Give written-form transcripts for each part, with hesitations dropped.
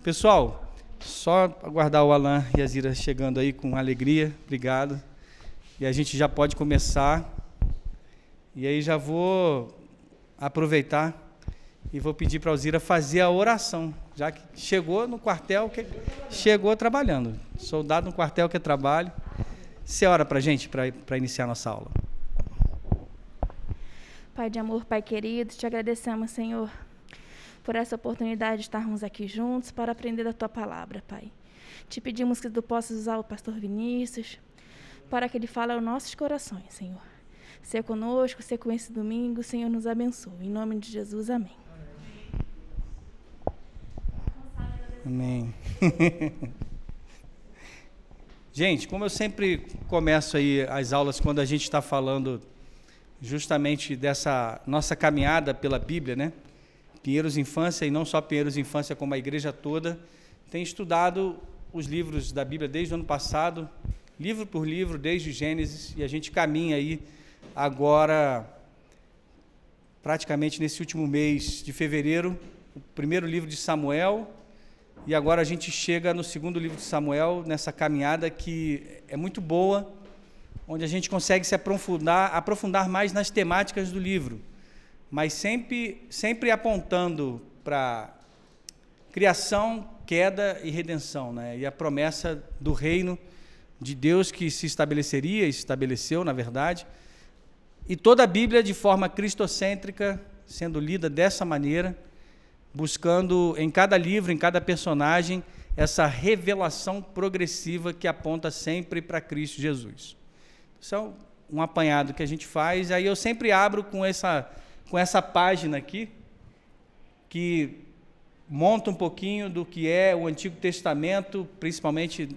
Pessoal, só aguardar o Alan e a Zira chegando aí com alegria, obrigado. E a gente já pode começar. E aí já vou aproveitar e vou pedir para a Zira fazer a oração, já que chegou no quartel, chegou trabalhando. Soldado no quartel que é trabalho. Você ora para a gente, para iniciar a nossa aula. Pai de amor, Pai querido, te agradecemos, Senhor, por essa oportunidade de estarmos aqui juntos para aprender da Tua palavra, Pai. Te pedimos que Tu possas usar o pastor Vinícius para que ele fale aos nossos corações, Senhor. Ser conosco, ser com esse domingo, Senhor, nos abençoe. Em nome de Jesus, amém. Amém. Gente, como eu sempre começo aí as aulas quando a gente está falando justamente dessa nossa caminhada pela Bíblia, né? Pinheiros Infância, e não só Pinheiros Infância, como a igreja toda, tem estudado os livros da Bíblia desde o ano passado, livro por livro, desde Gênesis, e a gente caminha aí agora, praticamente nesse último mês de fevereiro, o primeiro livro de Samuel, e agora a gente chega no segundo livro de Samuel, nessa caminhada que é muito boa, onde a gente consegue se aprofundar mais nas temáticas do livro, mas sempre apontando para criação, queda e redenção, né? E a promessa do reino de Deus que se estabeleceria, e se estabeleceu, na verdade, e toda a Bíblia de forma cristocêntrica, sendo lida dessa maneira, buscando em cada livro, em cada personagem, essa revelação progressiva que aponta sempre para Cristo Jesus. Isso é um apanhado que a gente faz, aí eu sempre abro com essa página aqui, que monta um pouquinho do que é o Antigo Testamento, principalmente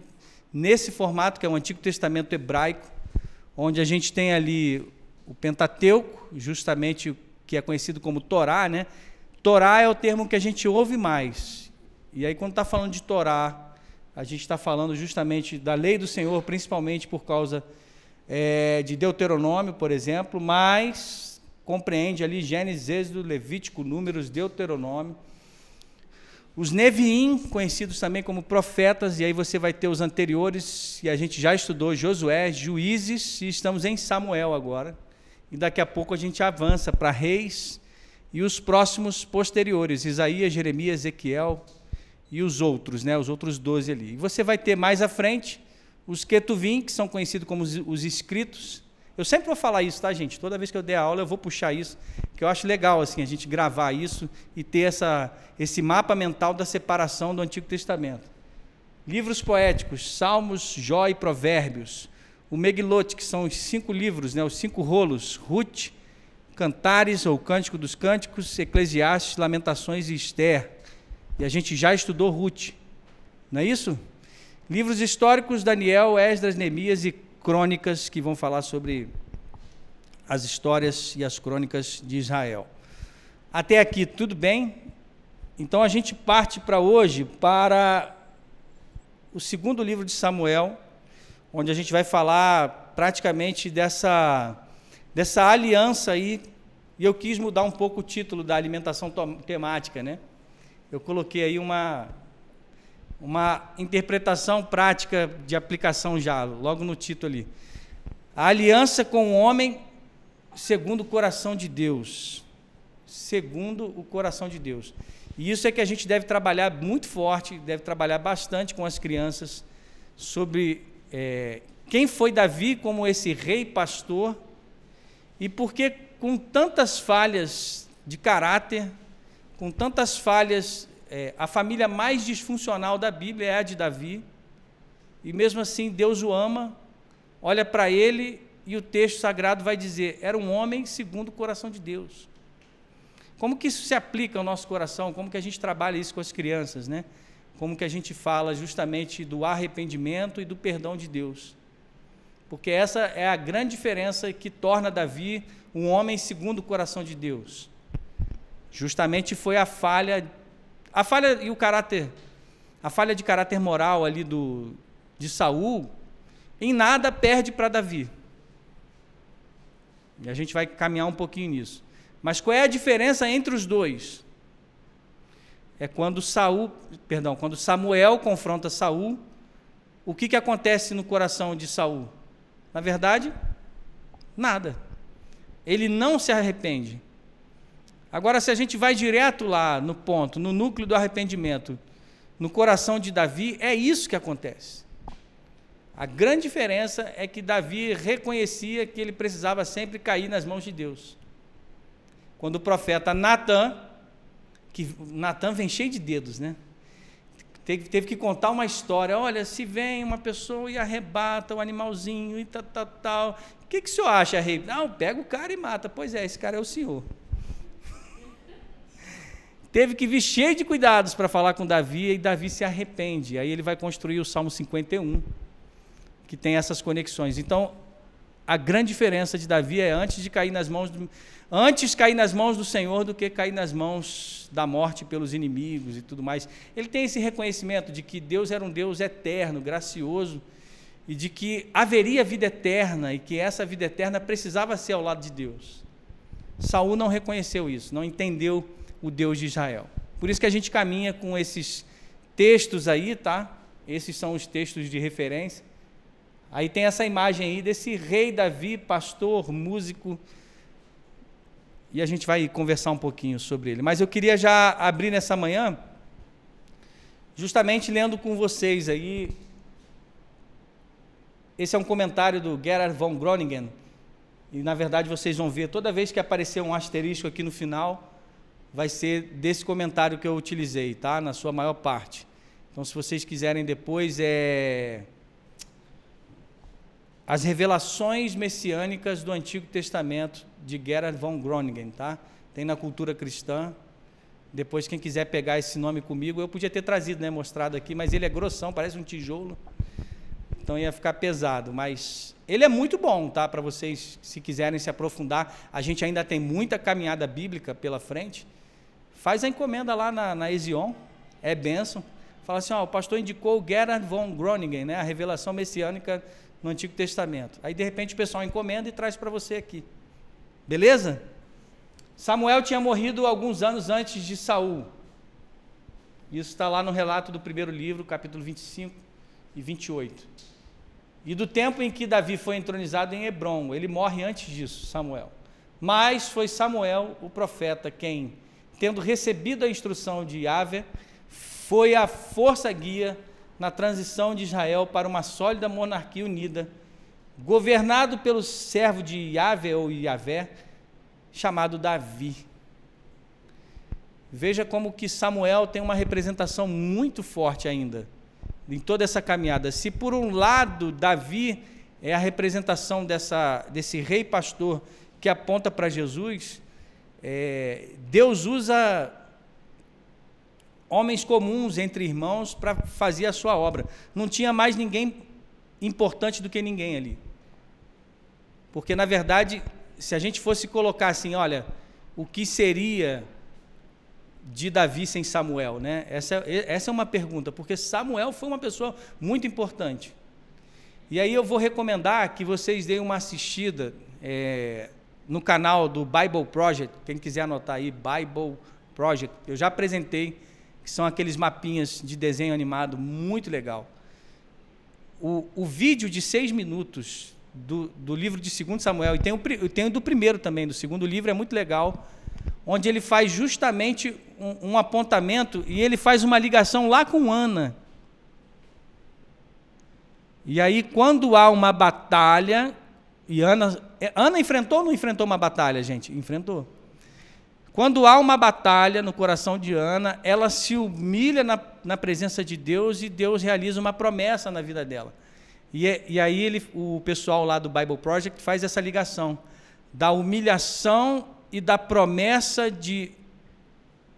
nesse formato que é o Antigo Testamento hebraico, onde a gente tem ali o Pentateuco, justamente o que é conhecido como Torá, né? Torá é o termo que a gente ouve mais. E aí, quando está falando de Torá, a gente está falando justamente da lei do Senhor, principalmente por causa de Deuteronômio, por exemplo, mas compreende ali Gênesis, Êxodo, Levítico, Números, Deuteronômio. Os Neviim, conhecidos também como profetas, e aí você vai ter os anteriores, e a gente já estudou Josué, Juízes, e estamos em Samuel agora. E daqui a pouco a gente avança para Reis e os próximos posteriores, Isaías, Jeremias, Ezequiel e os outros, né, os outros 12 ali. E você vai ter mais à frente os Ketuvim, que são conhecidos como os escritos. Eu sempre vou falar isso, tá, gente? Toda vez que eu der aula eu vou puxar isso, que eu acho legal assim, a gente gravar isso e ter esse mapa mental da separação do Antigo Testamento. Livros poéticos, Salmos, Jó e Provérbios. O Megilote, que são os 5 livros, né, os 5 rolos, Ruth, Cantares, ou Cântico dos Cânticos, Eclesiastes, Lamentações e Esther. E a gente já estudou Ruth, não é isso? Livros históricos, Daniel, Esdras, Neemias e Crônicas, que vão falar sobre as histórias e as crônicas de Israel. Até aqui, tudo bem? Então, a gente parte para hoje, para o segundo livro de Samuel, onde a gente vai falar praticamente dessa aliança aí, e eu quis mudar um pouco o título da alimentação temática, né? Eu coloquei aí uma interpretação prática de aplicação já, logo no título ali. A aliança com o homem segundo o coração de Deus. Segundo o coração de Deus. E isso é que a gente deve trabalhar muito forte, deve trabalhar bastante com as crianças, sobre quem foi Davi como esse rei pastor, e por que com tantas falhas de caráter, com tantas falhas, a família mais disfuncional da Bíblia é a de Davi, e mesmo assim Deus o ama, olha para ele e o texto sagrado vai dizer, era um homem segundo o coração de Deus. Como que isso se aplica ao nosso coração? Como que a gente trabalha isso com as crianças, né? Como que a gente fala justamente do arrependimento e do perdão de Deus? Porque essa é a grande diferença que torna Davi um homem segundo o coração de Deus. Justamente foi a falha e o caráter, a falha de caráter moral ali de Saul, em nada perde para Davi. E a gente vai caminhar um pouquinho nisso. Mas qual é a diferença entre os dois? é quando Samuel confronta Saul, o que acontece no coração de Saul? Na verdade, nada. Ele não se arrepende. Agora, se a gente vai direto lá no ponto, no núcleo do arrependimento, no coração de Davi, é isso que acontece. A grande diferença é que Davi reconhecia que ele precisava sempre cair nas mãos de Deus. Quando o profeta Natan vem cheio de dedos, né? Teve que contar uma história. Olha, se vem uma pessoa e arrebata o animalzinho e tal. O que o senhor acha, rei? Não, pega o cara e mata. Pois é, esse cara é o senhor. Teve que vir cheio de cuidados para falar com Davi, e Davi se arrepende. Aí ele vai construir o Salmo 51, que tem essas conexões. Então, a grande diferença de Davi é antes cair nas mãos do Senhor do que cair nas mãos da morte pelos inimigos e tudo mais. Ele tem esse reconhecimento de que Deus era um Deus eterno, gracioso, e de que haveria vida eterna, e que essa vida eterna precisava ser ao lado de Deus. Saul não reconheceu isso, não entendeu o Deus de Israel. Por isso que a gente caminha com esses textos aí, tá? Esses são os textos de referência. Aí tem essa imagem aí desse rei Davi, pastor, músico, e a gente vai conversar um pouquinho sobre ele. Mas eu queria já abrir nessa manhã, justamente lendo com vocês aí, esse é um comentário do Gerhard von Groningen, e na verdade vocês vão ver, toda vez que aparecer um asterisco aqui no final, vai ser desse comentário que eu utilizei, tá? Na sua maior parte. Então, se vocês quiserem depois, as revelações messiânicas do Antigo Testamento, de Gerhard von Groningen, tá? Tem na Cultura Cristã. Depois, quem quiser pegar esse nome comigo, eu podia ter trazido, né, mostrado aqui, mas ele é grossão, parece um tijolo, então ia ficar pesado, mas ele é muito bom, tá? Para vocês, se quiserem se aprofundar, a gente ainda tem muita caminhada bíblica pela frente. Faz a encomenda lá na Ezion, é bênção. Fala assim, o pastor indicou Gerhard von Groningen, né, a revelação messiânica no Antigo Testamento. Aí, de repente, o pessoal encomenda e traz para você aqui. Beleza? Samuel tinha morrido alguns anos antes de Saul. Isso está lá no relato do primeiro livro, capítulo 25 e 28. E do tempo em que Davi foi entronizado em Hebrom, ele morre antes disso, Samuel. Mas foi Samuel, o profeta, quem, tendo recebido a instrução de Yahvé, foi a força guia na transição de Israel para uma sólida monarquia unida, governado pelo servo de Yahvé ou Yahvé, chamado Davi. Veja como que Samuel tem uma representação muito forte ainda, em toda essa caminhada. Se por um lado Davi é a representação desse rei pastor que aponta para Jesus, Deus usa homens comuns entre irmãos para fazer a sua obra. Não tinha mais ninguém importante do que ninguém ali. Porque, na verdade, se a gente fosse colocar assim, olha, o que seria de Davi sem Samuel, né? Essa é uma pergunta, porque Samuel foi uma pessoa muito importante. E aí eu vou recomendar que vocês deem uma assistida no canal do Bible Project, quem quiser anotar aí, Bible Project, eu já apresentei, que são aqueles mapinhas de desenho animado, muito legal. O vídeo de 6 minutos do livro de 2 Samuel, e tem o do primeiro também, do segundo livro, é muito legal, onde ele faz justamente um apontamento, e ele faz uma ligação lá com Ana. E aí, quando há uma batalha, e Ana enfrentou ou não enfrentou uma batalha, gente? Enfrentou. Quando há uma batalha no coração de Ana, ela se humilha na presença de Deus, e Deus realiza uma promessa na vida dela. E aí o pessoal lá do Bible Project faz essa ligação da humilhação e da promessa de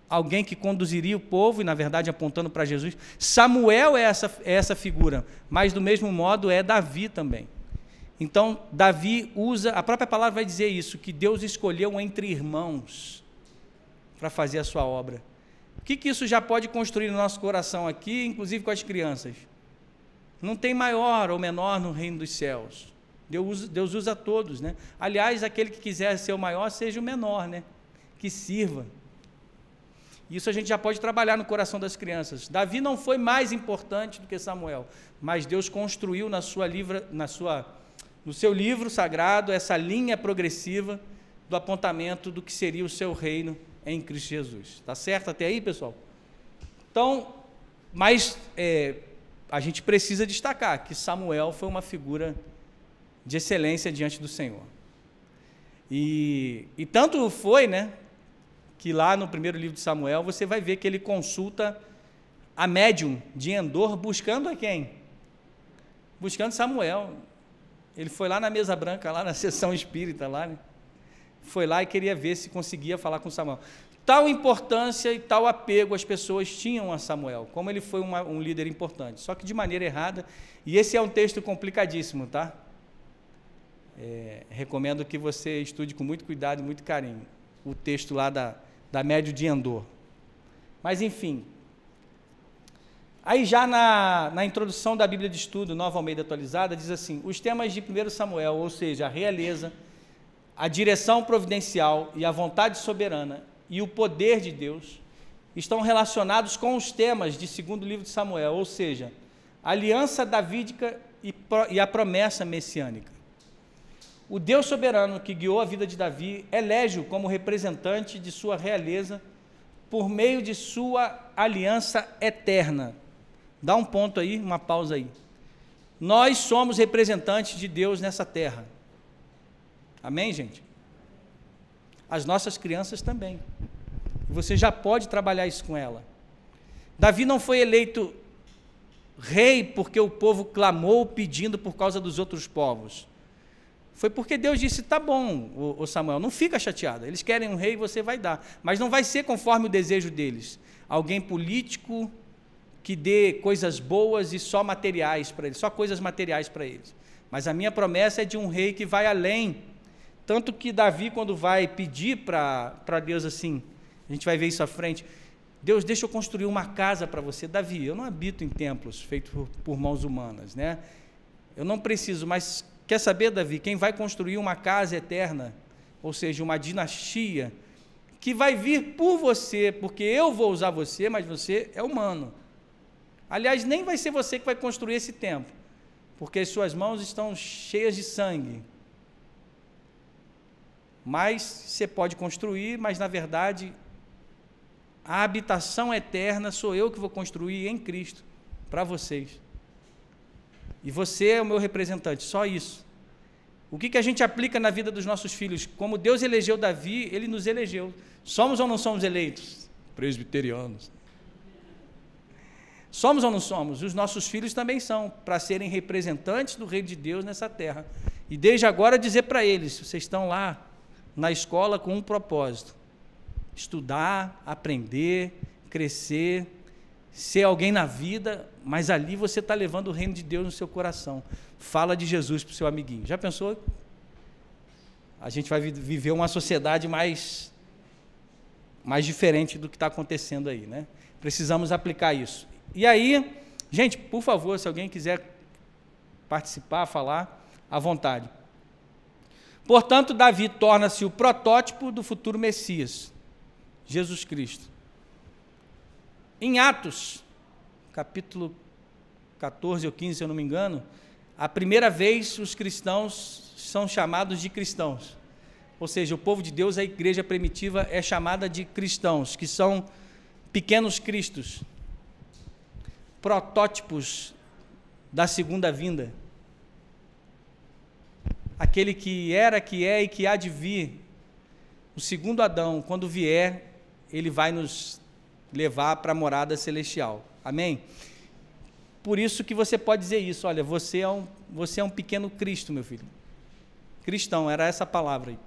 alguém que conduziria o povo, e na verdade apontando para Jesus. Samuel é essa figura, mas do mesmo modo é Davi também. Então Davi usa, a própria palavra vai dizer isso, que Deus escolheu entre irmãos para fazer a sua obra. O que isso já pode construir no nosso coração aqui, inclusive com as crianças? Não tem maior ou menor no reino dos céus. Deus usa todos, né? Aliás, aquele que quiser ser o maior, seja o menor, né? Que sirva. Isso a gente já pode trabalhar no coração das crianças. Davi não foi mais importante do que Samuel, mas Deus construiu no seu livro sagrado essa linha progressiva do apontamento do que seria o seu reino em Cristo Jesus. Está certo até aí, pessoal? Então, mas a gente precisa destacar que Samuel foi uma figura de excelência diante do Senhor. E tanto foi, né, que lá no primeiro livro de Samuel, você vai ver que ele consulta a médium de Endor, buscando a quem? Buscando Samuel. Ele foi lá na mesa branca, lá na sessão espírita, lá, né? Foi lá e queria ver se conseguia falar com Samuel. Tal importância e tal apego as pessoas tinham a Samuel, como ele foi um líder importante, só que de maneira errada, e esse é um texto complicadíssimo, tá? Recomendo que você estude com muito cuidado e muito carinho o texto lá da médium de Endor. Mas, enfim, aí já na introdução da Bíblia de Estudo, Nova Almeida Atualizada, diz assim: os temas de 1 Samuel, ou seja, a realeza, a direção providencial e a vontade soberana e o poder de Deus, estão relacionados com os temas de 2º livro de Samuel, ou seja, a aliança davídica e a promessa messiânica. O Deus soberano que guiou a vida de Davi elege-o como representante de sua realeza por meio de sua aliança eterna. Dá um ponto aí, uma pausa aí. Nós somos representantes de Deus nessa terra. Amém, gente? As nossas crianças também. Você já pode trabalhar isso com ela. Davi não foi eleito rei porque o povo clamou pedindo por causa dos outros povos. Foi porque Deus disse: tá bom, ô Samuel, não fica chateado. Eles querem um rei, você vai dar. Mas não vai ser conforme o desejo deles. Alguém político que dê coisas boas e só materiais para eles, só coisas materiais para eles. Mas a minha promessa é de um rei que vai além. Tanto que Davi, quando vai pedir para Deus assim, a gente vai ver isso à frente: Deus, deixa eu construir uma casa para você. Davi, eu não habito em templos feitos por mãos humanas, né? Eu não preciso, mas quer saber, Davi, quem vai construir uma casa eterna, ou seja, uma dinastia, que vai vir por você, porque eu vou usar você, mas você é humano. Aliás, nem vai ser você que vai construir esse templo, porque as suas mãos estão cheias de sangue. Mas você pode construir, mas na verdade a habitação eterna sou eu que vou construir em Cristo para vocês. E você é o meu representante, só isso. O que a gente aplica na vida dos nossos filhos? Como Deus elegeu Davi, Ele nos elegeu. Somos ou não somos eleitos? Presbiterianos. Somos ou não somos? Os nossos filhos também são, para serem representantes do Reino de Deus nessa terra. E desde agora dizer para eles: vocês estão lá na escola com um propósito: estudar, aprender, crescer, ser alguém na vida, mas ali você está levando o reino de Deus no seu coração. Fala de Jesus para o seu amiguinho. Já pensou? A gente vai viver uma sociedade mais diferente do que está acontecendo aí, né? Precisamos aplicar isso. E aí, gente, por favor, se alguém quiser participar, falar, à vontade. Portanto, Davi torna-se o protótipo do futuro Messias, Jesus Cristo. Em Atos, capítulo 14 ou 15, se eu não me engano, a primeira vez os cristãos são chamados de cristãos. Ou seja, o povo de Deus, a igreja primitiva, é chamada de cristãos, que são pequenos cristos, protótipos da segunda vinda. Aquele que era, que é e que há de vir, o segundo Adão, quando vier, ele vai nos levar para a morada celestial. Amém? Por isso que você pode dizer isso: olha, você é um pequeno Cristo, meu filho. Cristão, era essa palavra aí.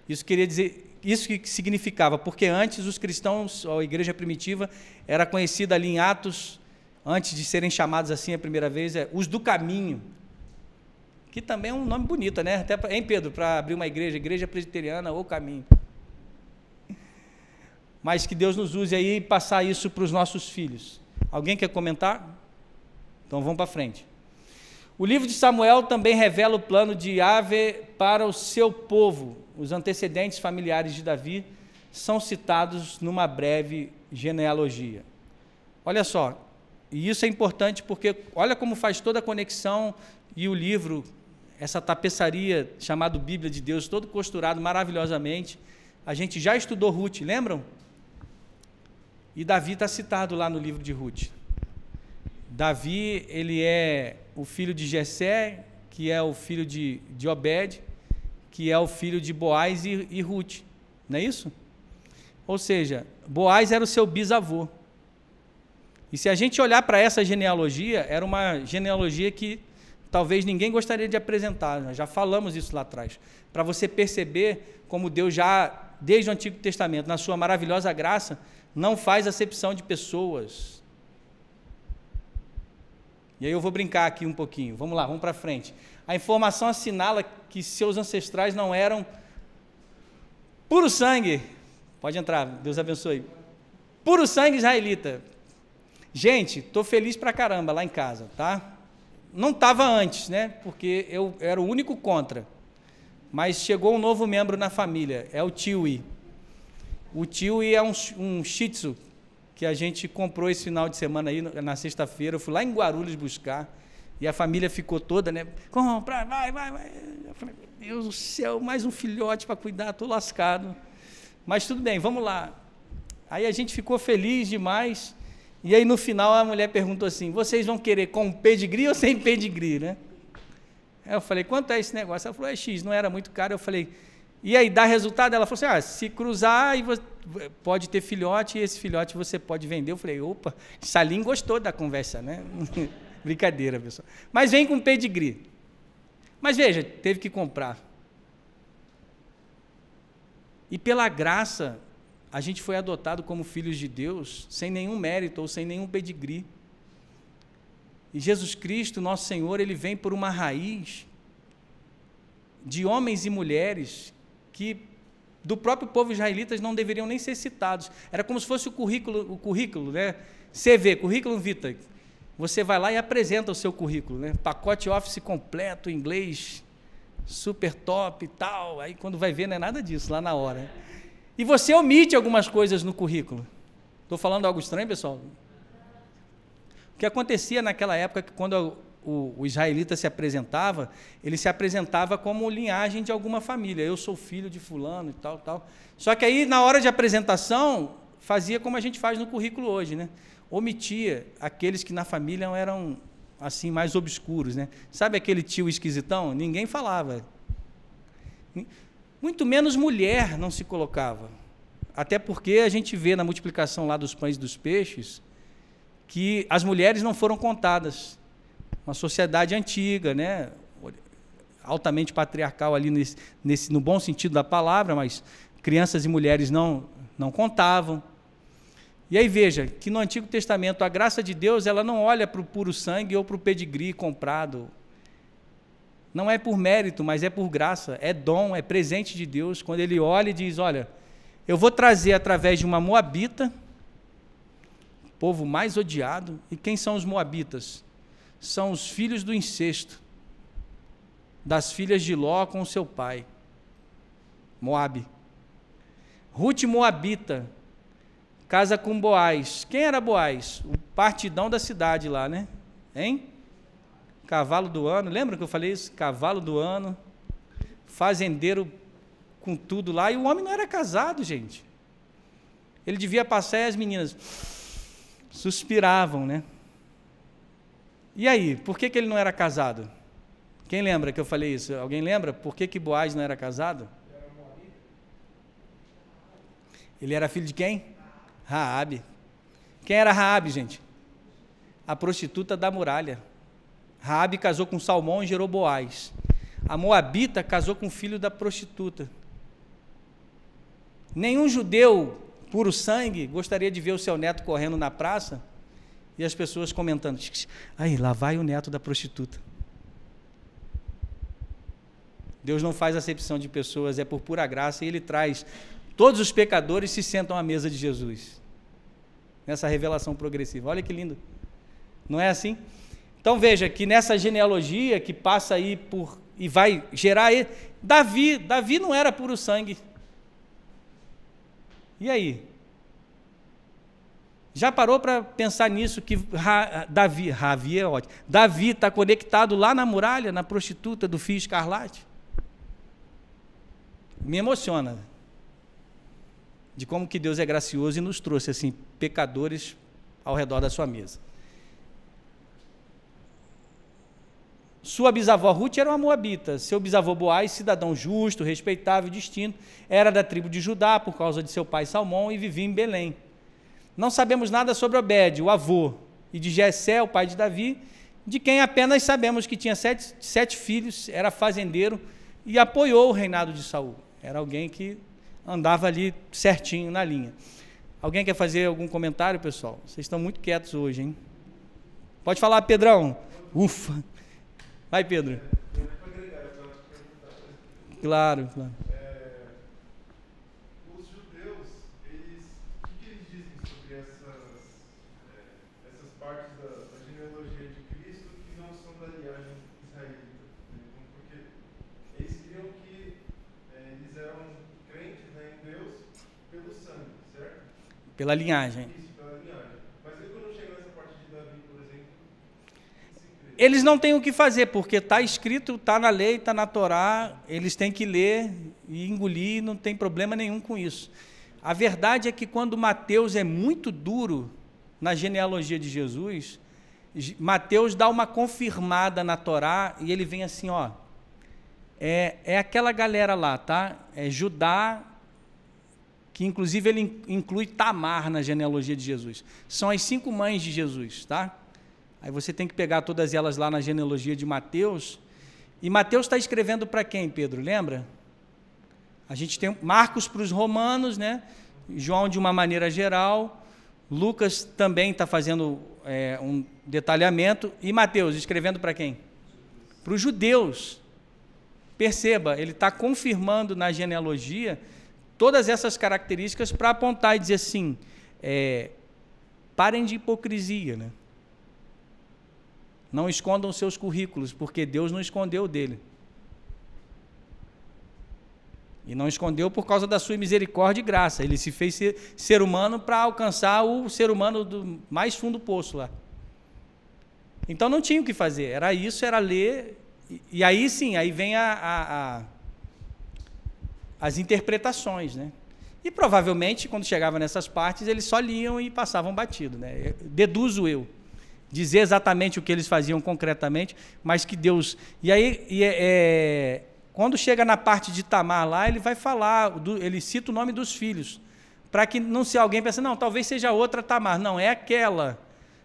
Isso queria dizer, isso que significava, porque antes os cristãos, a igreja primitiva, era conhecida ali em Atos, antes de serem chamados assim a primeira vez, os do caminho, que também é um nome bonito, né? Até, hein, Pedro, para abrir uma igreja presbiteriana ou caminho. Mas que Deus nos use aí e passar isso para os nossos filhos. Alguém quer comentar? Então vamos para frente. O livro de Samuel também revela o plano de Yahvé para o seu povo. Os antecedentes familiares de Davi são citados numa breve genealogia. Olha só, e isso é importante porque olha como faz toda a conexão e o livro, essa tapeçaria chamada Bíblia de Deus, todo costurado maravilhosamente. A gente já estudou Ruth, lembram? E Davi está citado lá no livro de Ruth. Davi, ele é o filho de Jessé, que é o filho de Obed, que é o filho de Boaz e Ruth, não é isso? Ou seja, Boaz era o seu bisavô. E se a gente olhar para essa genealogia, era uma genealogia que talvez ninguém gostaria de apresentar, nós já falamos isso lá atrás, para você perceber como Deus já, desde o Antigo Testamento, na sua maravilhosa graça, não faz acepção de pessoas. E aí eu vou brincar aqui um pouquinho, vamos lá, vamos para frente. A informação assinala que seus ancestrais não eram puro sangue, pode entrar, Deus abençoe, puro sangue israelita. Gente, estou feliz pra caramba lá em casa, tá? Não estava antes, né? Porque eu era o único contra. Mas chegou um novo membro na família, é o Tiwi. O Tiwi é um Shih Tzu que a gente comprou esse final de semana aí, na sexta-feira. Eu fui lá em Guarulhos buscar e a família ficou toda, né? Compra, vai. Eu falei, meu Deus do céu, mais um filhote para cuidar, estou lascado. Mas tudo bem, vamos lá. Aí a gente ficou feliz demais. E aí, no final, a mulher perguntou assim, vocês vão querer com pedigree ou sem pedigree, né? Aí eu falei, quanto é esse negócio? Ela falou, é X, não era muito caro. Eu falei, e aí, dá resultado? Ela falou assim, se cruzar, pode ter filhote, e esse filhote você pode vender. Eu falei, opa, Salim gostou da conversa, né? Brincadeira, pessoal. Mas vem com pedigree. Mas veja, teve que comprar. E pela graça, a gente foi adotado como filhos de Deus, sem nenhum mérito ou sem nenhum pedigree. E Jesus Cristo, nosso Senhor, ele vem por uma raiz de homens e mulheres que, do próprio povo israelita, não deveriam nem ser citados. Era como se fosse o currículo, né? CV, currículo vitae. Você vai lá e apresenta o seu currículo, né? Pacote Office completo, inglês, super top e tal. Aí, quando vai ver, não é nada disso, lá na hora. E você omite algumas coisas no currículo. Estou falando algo estranho, pessoal? O que acontecia naquela época, que quando o israelita se apresentava, ele se apresentava como linhagem de alguma família. Eu sou filho de fulano e tal, tal. Só que aí, na hora de apresentação, fazia como a gente faz no currículo hoje, né? Omitia aqueles que na família eram assim mais obscuros, né? Sabe aquele tio esquisitão? Ninguém falava. Muito menos mulher não se colocava. Até porque a gente vê na multiplicação lá dos pães e dos peixes que as mulheres não foram contadas. Uma sociedade antiga, né? Altamente patriarcal ali no bom sentido da palavra, mas crianças e mulheres não contavam. E aí veja que no Antigo Testamento a graça de Deus ela não olha para o puro sangue ou para o pedigree comprado. Não é por mérito, mas é por graça, é dom, é presente de Deus, quando Ele olha e diz, olha, eu vou trazer através de uma moabita, povo mais odiado, e quem são os moabitas? São os filhos do incesto, das filhas de Ló com o seu pai, Moabe. Ruth moabita, casa com Boaz. Quem era Boaz? O partidão da cidade lá, né? Hein? Cavalo do ano, lembra que eu falei isso? Cavalo do ano, fazendeiro com tudo lá, e o homem não era casado, gente. Ele devia passar e as meninas suspiravam, né? E aí, por que ele não era casado? Quem lembra que eu falei isso? Alguém lembra por que Boaz não era casado? Ele era filho de quem? Raabe. Quem era Raabe, gente? A prostituta da muralha. Raabe casou com Salmão e gerou Boaz. A moabita casou com o filho da prostituta. Nenhum judeu puro sangue gostaria de ver o seu neto correndo na praça e as pessoas comentando, aí, lá vai o neto da prostituta. Deus não faz acepção de pessoas, é por pura graça, e Ele traz todos os pecadores se sentam à mesa de Jesus. Nessa revelação progressiva. Olha que lindo. Não é assim? Então veja que nessa genealogia que passa aí por e vai gerar ele, Davi não era puro sangue. E aí? Já parou para pensar nisso, que Davi é ótimo. Davi está conectado lá na muralha, na prostituta do fio escarlate? Me emociona de como que Deus é gracioso e nos trouxe assim pecadores ao redor da sua mesa. Sua bisavó Ruth era uma moabita, seu bisavô Boaz, cidadão justo, respeitável e distinto, era da tribo de Judá por causa de seu pai Salmão e vivia em Belém. Não sabemos nada sobre Obed, o avô, e de Jessé, o pai de Davi, de quem apenas sabemos que tinha sete filhos, era fazendeiro e apoiou o reinado de Saul. Era alguém que andava ali certinho na linha. Alguém quer fazer algum comentário, pessoal? Vocês estão muito quietos hoje, hein? Pode falar, Pedrão. Ufa. Vai, Pedro. Claro. Os judeus, o que eles dizem sobre essas partes da genealogia de Cristo que não são da linhagem israelita? Porque eles criam que eles eram crentes, né, em Deus pelo sangue, certo? Pela linhagem. Isso, pela linhagem. Mas aí quando chega nessa parte de Davi, por exemplo, eles não têm o que fazer, porque está escrito, está na lei, está na Torá, eles têm que ler e engolir, não tem problema nenhum com isso. A verdade é que quando Mateus é muito duro na genealogia de Jesus, Mateus dá uma confirmada na Torá e ele vem assim, ó, é aquela galera lá, tá? É Judá, que inclusive ele inclui Tamar na genealogia de Jesus. São as 5 mães de Jesus, tá? Aí você tem que pegar todas elas lá na genealogia de Mateus. E Mateus está escrevendo para quem, Pedro? Lembra? A gente tem Marcos para os romanos, né? João de uma maneira geral. Lucas também está fazendo um detalhamento. E Mateus escrevendo para quem? Para os judeus. Perceba, ele está confirmando na genealogia todas essas características para apontar e dizer assim, parem de hipocrisia, né? Não escondam seus currículos, porque Deus não escondeu dele. E não escondeu por causa da sua misericórdia e graça. Ele se fez ser humano para alcançar o ser humano do mais fundo do poço lá. Então não tinha o que fazer. Era isso, era ler. E aí sim, aí vem as interpretações, né? E provavelmente, quando chegava nessas partes, eles só liam e passavam batido, né? Deduzo eu. Dizer exatamente o que eles faziam concretamente, mas que Deus... E aí, quando chega na parte de Tamar lá, ele vai falar, ele cita o nome dos filhos, para que não se alguém pense, não, talvez seja outra Tamar. Não, é aquela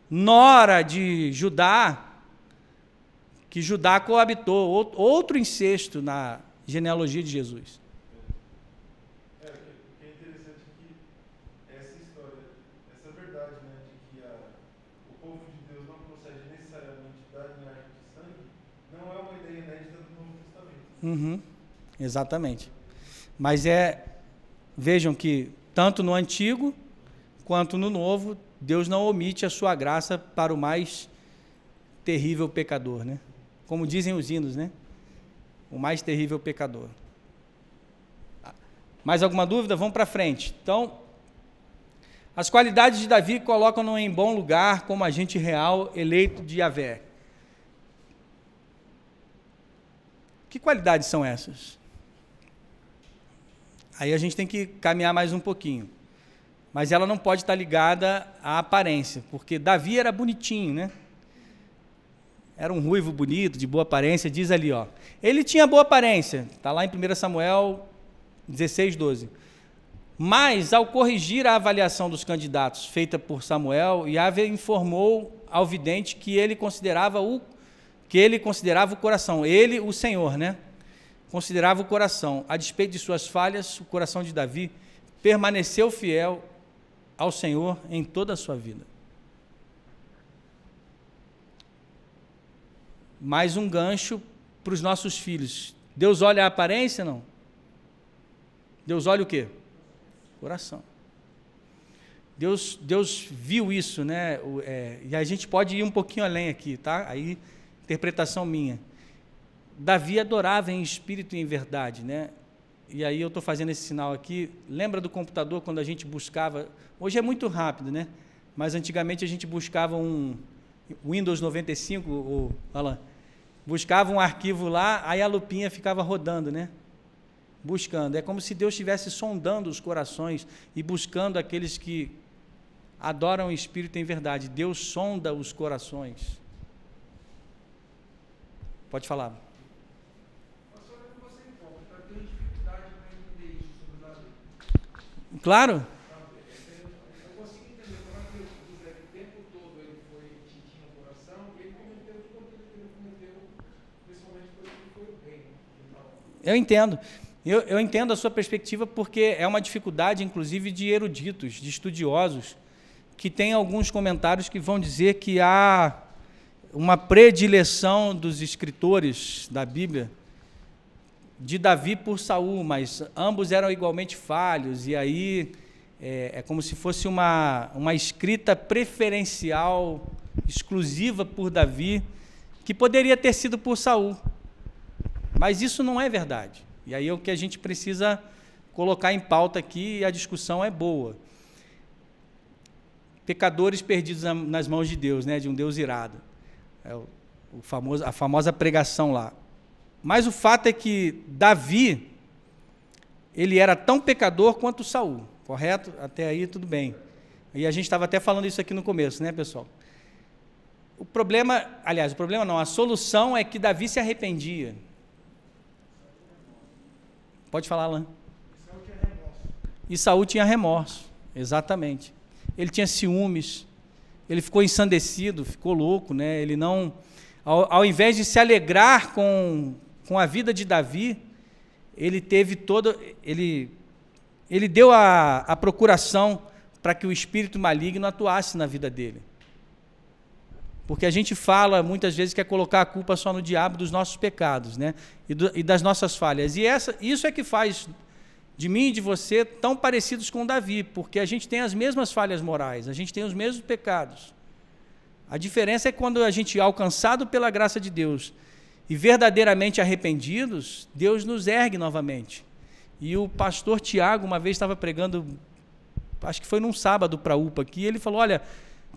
nora de Judá, que Judá coabitou, outro incesto na genealogia de Jesus. O que é interessante é que essa história, essa verdade, né, de que o povo de Deus não procede necessariamente da linhagem de sangue, não é uma ideia inédita do Novo Testamento. Exatamente. Mas vejam que tanto no Antigo quanto no Novo, Deus não omite a sua graça para o mais terrível pecador, né? Como dizem os hinos, né? O mais terrível pecador. Mais alguma dúvida? Vamos para frente. Então, as qualidades de Davi colocam-no em bom lugar como agente real eleito de Yahvé. Que qualidades são essas? Aí a gente tem que caminhar mais um pouquinho. Mas ela não pode estar ligada à aparência, porque Davi era bonitinho, né? Era um ruivo bonito, de boa aparência, diz ali, ó. Ele tinha boa aparência, está lá em 1 Samuel 16:12. Mas, ao corrigir a avaliação dos candidatos feita por Samuel, Yahvé informou ao vidente que ele considerava o coração. Ele, o Senhor, né? Considerava o coração. A despeito de suas falhas, o coração de Davi permaneceu fiel ao Senhor em toda a sua vida. Mais um gancho para os nossos filhos. Deus olha a aparência, não? Deus olha o quê? Coração. Deus viu isso, né? E a gente pode ir um pouquinho além aqui, tá? Aí, interpretação minha. Davi adorava em espírito e em verdade, né? e aí eu estou fazendo esse sinal aqui, lembra do computador quando a gente buscava, hoje é muito rápido, né? Mas antigamente a gente buscava um Windows 95, Alan, buscava um arquivo lá, aí a lupinha ficava rodando, né? Buscando. É como se Deus estivesse sondando os corações e buscando aqueles que adoram o Espírito em verdade. Deus sonda os corações. Pode falar. Pastor, é que você encontra, para ter dificuldade para entender isso sobre Davi. Claro. Eu consigo entender como é que o tempo todo ele foi tinha o coração e ele cometeu tudo aquilo que ele cometeu, principalmente porque ele foi o rei. Eu entendo. Eu entendo a sua perspectiva porque é uma dificuldade, inclusive, de eruditos, de estudiosos, que tem alguns comentários que vão dizer que há uma predileção dos escritores da Bíblia de Davi por Saul, mas ambos eram igualmente falhos, e aí é como se fosse uma escrita preferencial, exclusiva por Davi, que poderia ter sido por Saul. Mas isso não é verdade. E aí é o que a gente precisa colocar em pauta aqui, e a discussão é boa. Pecadores perdidos nas mãos de Deus, né, de um Deus irado. É a famosa pregação lá. Mas o fato é que Davi, ele era tão pecador quanto Saul, correto? Até aí tudo bem. E a gente estava até falando isso aqui no começo, né, pessoal? O problema não, a solução é que Davi se arrependia. Pode falar, Alan. E Saul tinha remorso, exatamente. Ele tinha ciúmes, ele ficou ensandecido, ficou louco, né? Ele não, ao invés de se alegrar com a vida de Davi, ele deu a procuração para que o espírito maligno atuasse na vida dele. Porque a gente fala muitas vezes que é colocar a culpa só no diabo dos nossos pecados, né? E das nossas falhas. E isso é que faz de mim e de você tão parecidos com Davi, porque a gente tem as mesmas falhas morais, a gente tem os mesmos pecados. A diferença é quando a gente é alcançado pela graça de Deus e verdadeiramente arrependidos, Deus nos ergue novamente. E o pastor Tiago uma vez estava pregando, acho que foi num sábado para a UPA aqui, e ele falou, olha,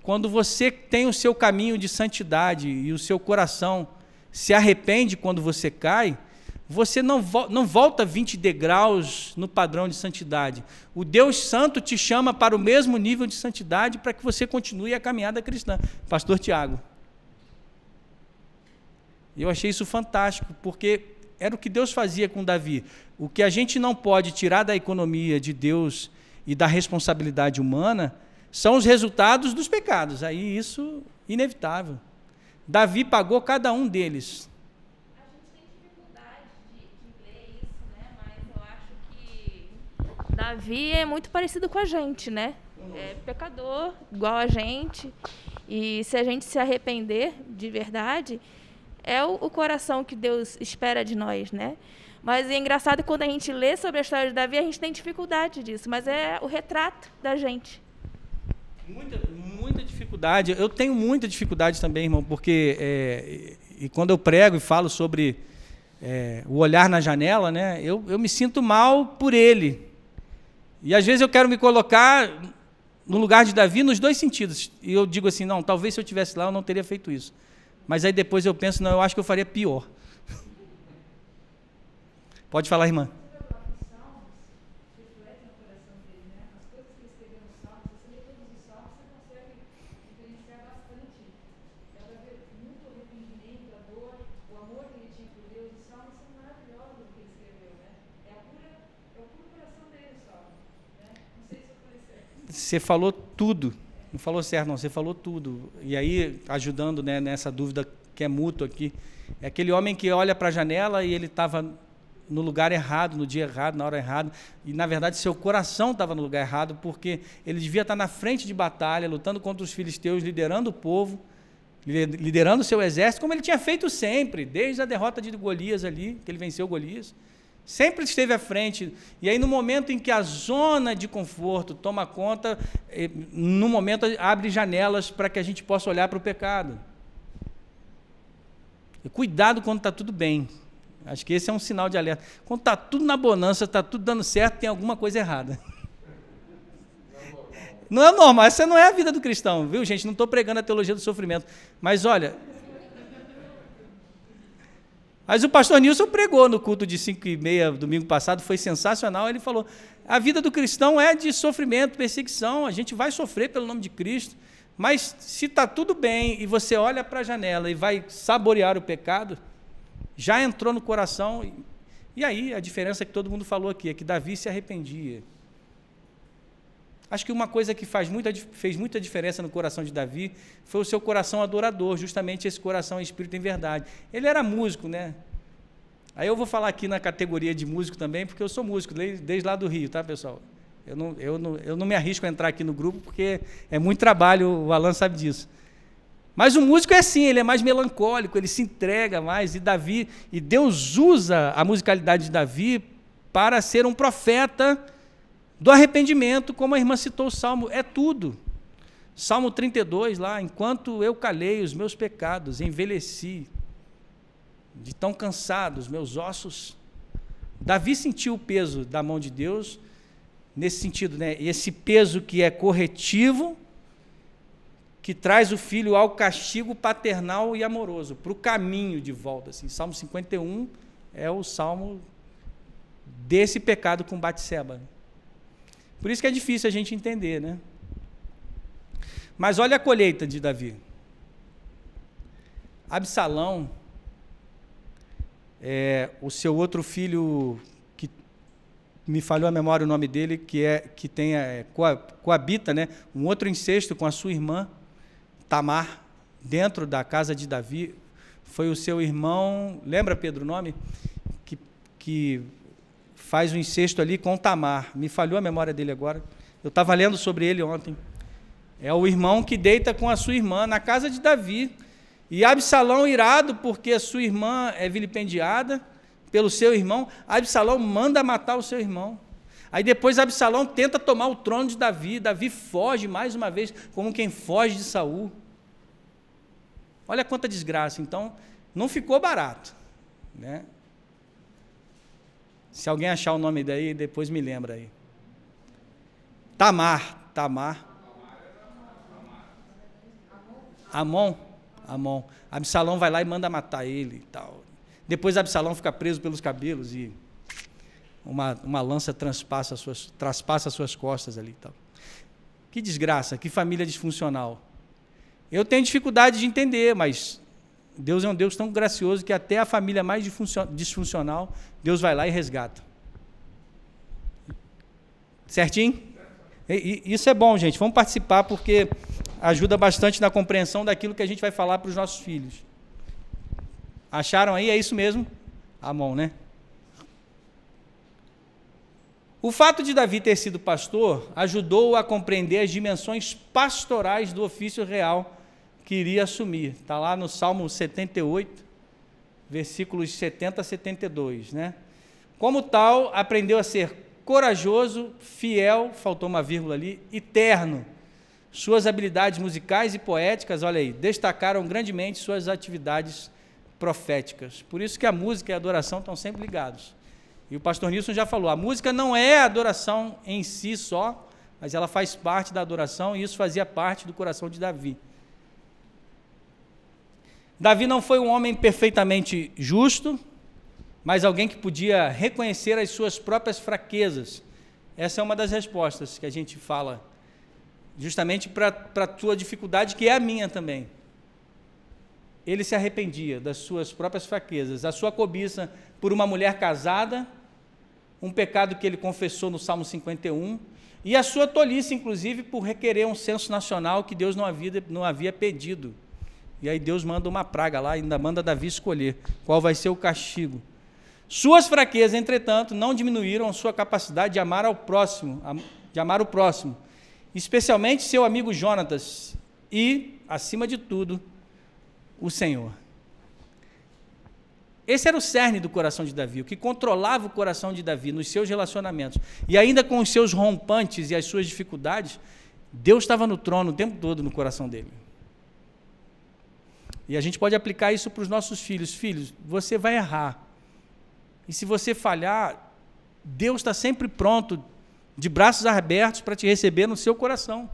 quando você tem o seu caminho de santidade e o seu coração se arrepende quando você cai, você não volta 20 degraus no padrão de santidade. O Deus Santo te chama para o mesmo nível de santidade para que você continue a caminhada cristã. Pastor Tiago. Eu achei isso fantástico, porque era o que Deus fazia com Davi. O que a gente não pode tirar da economia de Deus e da responsabilidade humana são os resultados dos pecados. Aí isso é inevitável. Davi pagou cada um deles. Davi é muito parecido com a gente, né? É pecador, igual a gente. E se a gente se arrepender de verdade, é o coração que Deus espera de nós, né? Mas é engraçado que quando a gente lê sobre a história de Davi, a gente tem dificuldade disso, mas é o retrato da gente. Muita dificuldade. Eu tenho muita dificuldade também, irmão, porque e quando eu prego e falo sobre o olhar na janela, né? Eu me sinto mal por ele. E às vezes eu quero me colocar no lugar de Davi nos dois sentidos. E eu digo assim, não, talvez se eu estivesse lá eu não teria feito isso. Mas aí depois eu penso, não, eu acho que eu faria pior. Pode falar, irmã. Você falou tudo, não falou certo não, você falou tudo. E aí, ajudando, né, nessa dúvida que é mútua aqui, é aquele homem que olha para a janela e ele estava no lugar errado, no dia errado, na hora errada, e na verdade seu coração estava no lugar errado, porque ele devia estar na frente de batalha, lutando contra os filisteus, liderando o povo, liderando o seu exército, como ele tinha feito sempre, desde a derrota de Golias ali, que ele venceu Golias. Sempre esteve à frente. E aí, no momento em que a zona de conforto toma conta, no momento abre janelas para que a gente possa olhar para o pecado. E cuidado quando está tudo bem. Acho que esse é um sinal de alerta. Quando está tudo na bonança, está tudo dando certo, tem alguma coisa errada. Não é normal, essa não é a vida do cristão, viu, gente? Não estou pregando a teologia do sofrimento. Mas, olha... Mas o pastor Nilson pregou no culto de 5h30, domingo passado, foi sensacional. Ele falou, a vida do cristão é de sofrimento, perseguição, a gente vai sofrer pelo nome de Cristo, mas se está tudo bem e você olha para a janela e vai saborear o pecado, já entrou no coração, e aí a diferença que todo mundo falou aqui, é que Davi se arrependia. Acho que uma coisa que fez muita diferença no coração de Davi foi o seu coração adorador, justamente esse coração em espírito e em verdade. Ele era músico, né? Aí eu vou falar aqui na categoria de músico também, porque eu sou músico, desde lá do Rio, tá, pessoal? Eu não me arrisco a entrar aqui no grupo, porque é muito trabalho, o Alan sabe disso. Mas o músico é assim, ele é mais melancólico, ele se entrega mais, e Deus usa a musicalidade de Davi para ser um profeta do arrependimento, como a irmã citou o Salmo, é tudo. Salmo 32, lá, enquanto eu calei os meus pecados, envelheci, de tão cansados, meus ossos. Davi sentiu o peso da mão de Deus, nesse sentido, né? Esse peso que é corretivo, que traz o filho ao castigo paternal e amoroso, para o caminho de volta. Assim. Salmo 51 é o salmo desse pecado com Batseba. Por isso que é difícil a gente entender, né? Mas olha a colheita de Davi. Absalão, o seu outro filho, que me falhou a memória o nome dele, que coabita, né, um outro incesto com a sua irmã, Tamar, dentro da casa de Davi, foi o seu irmão, lembra, Pedro, o nome? Que faz um incesto ali com Tamar. Me falhou a memória dele agora. Eu estava lendo sobre ele ontem. É o irmão que deita com a sua irmã na casa de Davi. E Absalão, irado, porque a sua irmã é vilipendiada pelo seu irmão, Absalão manda matar o seu irmão. Aí depois Absalão tenta tomar o trono de Davi. Davi foge mais uma vez, como quem foge de Saul. Olha quanta desgraça. Então, não ficou barato, né? Se alguém achar o nome daí, depois me lembra aí. Tamar. Amon. Absalão vai lá e manda matar ele e tal. Depois Absalão fica preso pelos cabelos e uma lança traspassa as suas costas ali e tal. Que desgraça, que família disfuncional. Eu tenho dificuldade de entender, mas Deus é um Deus tão gracioso que até a família mais disfuncional, Deus vai lá e resgata. Certinho? Isso é bom, gente. Vamos participar, porque ajuda bastante na compreensão daquilo que a gente vai falar para os nossos filhos. Acharam aí? É isso mesmo? Amon, né? O fato de Davi ter sido pastor ajudou-o a compreender as dimensões pastorais do ofício real que iria assumir. Está lá no Salmo 78, versículos 70 a 72. Né? Como tal, aprendeu a ser corajoso, fiel, faltou uma vírgula ali, e terno. Suas habilidades musicais e poéticas, olha aí, destacaram grandemente suas atividades proféticas. Por isso que a música e a adoração estão sempre ligados. E o pastor Nilson já falou, a música não é a adoração em si só, mas ela faz parte da adoração, e isso fazia parte do coração de Davi. Davi não foi um homem perfeitamente justo, mas alguém que podia reconhecer as suas próprias fraquezas. Essa é uma das respostas que a gente fala, justamente para a tua dificuldade, que é a minha também. Ele se arrependia das suas próprias fraquezas, a sua cobiça por uma mulher casada, um pecado que ele confessou no Salmo 51, e a sua tolice, inclusive, por requerer um censo nacional que Deus não havia pedido. E aí Deus manda uma praga lá, ainda manda Davi escolher qual vai ser o castigo. Suas fraquezas, entretanto, não diminuíram a sua capacidade de amar o próximo, especialmente seu amigo Jonatas e, acima de tudo, o Senhor. Esse era o cerne do coração de Davi, o que controlava o coração de Davi nos seus relacionamentos. E ainda com os seus rompantes e as suas dificuldades, Deus estava no trono o tempo todo no coração dele. E a gente pode aplicar isso para os nossos filhos. Filhos, você vai errar. E se você falhar, Deus está sempre pronto, de braços abertos, para te receber no seu coração.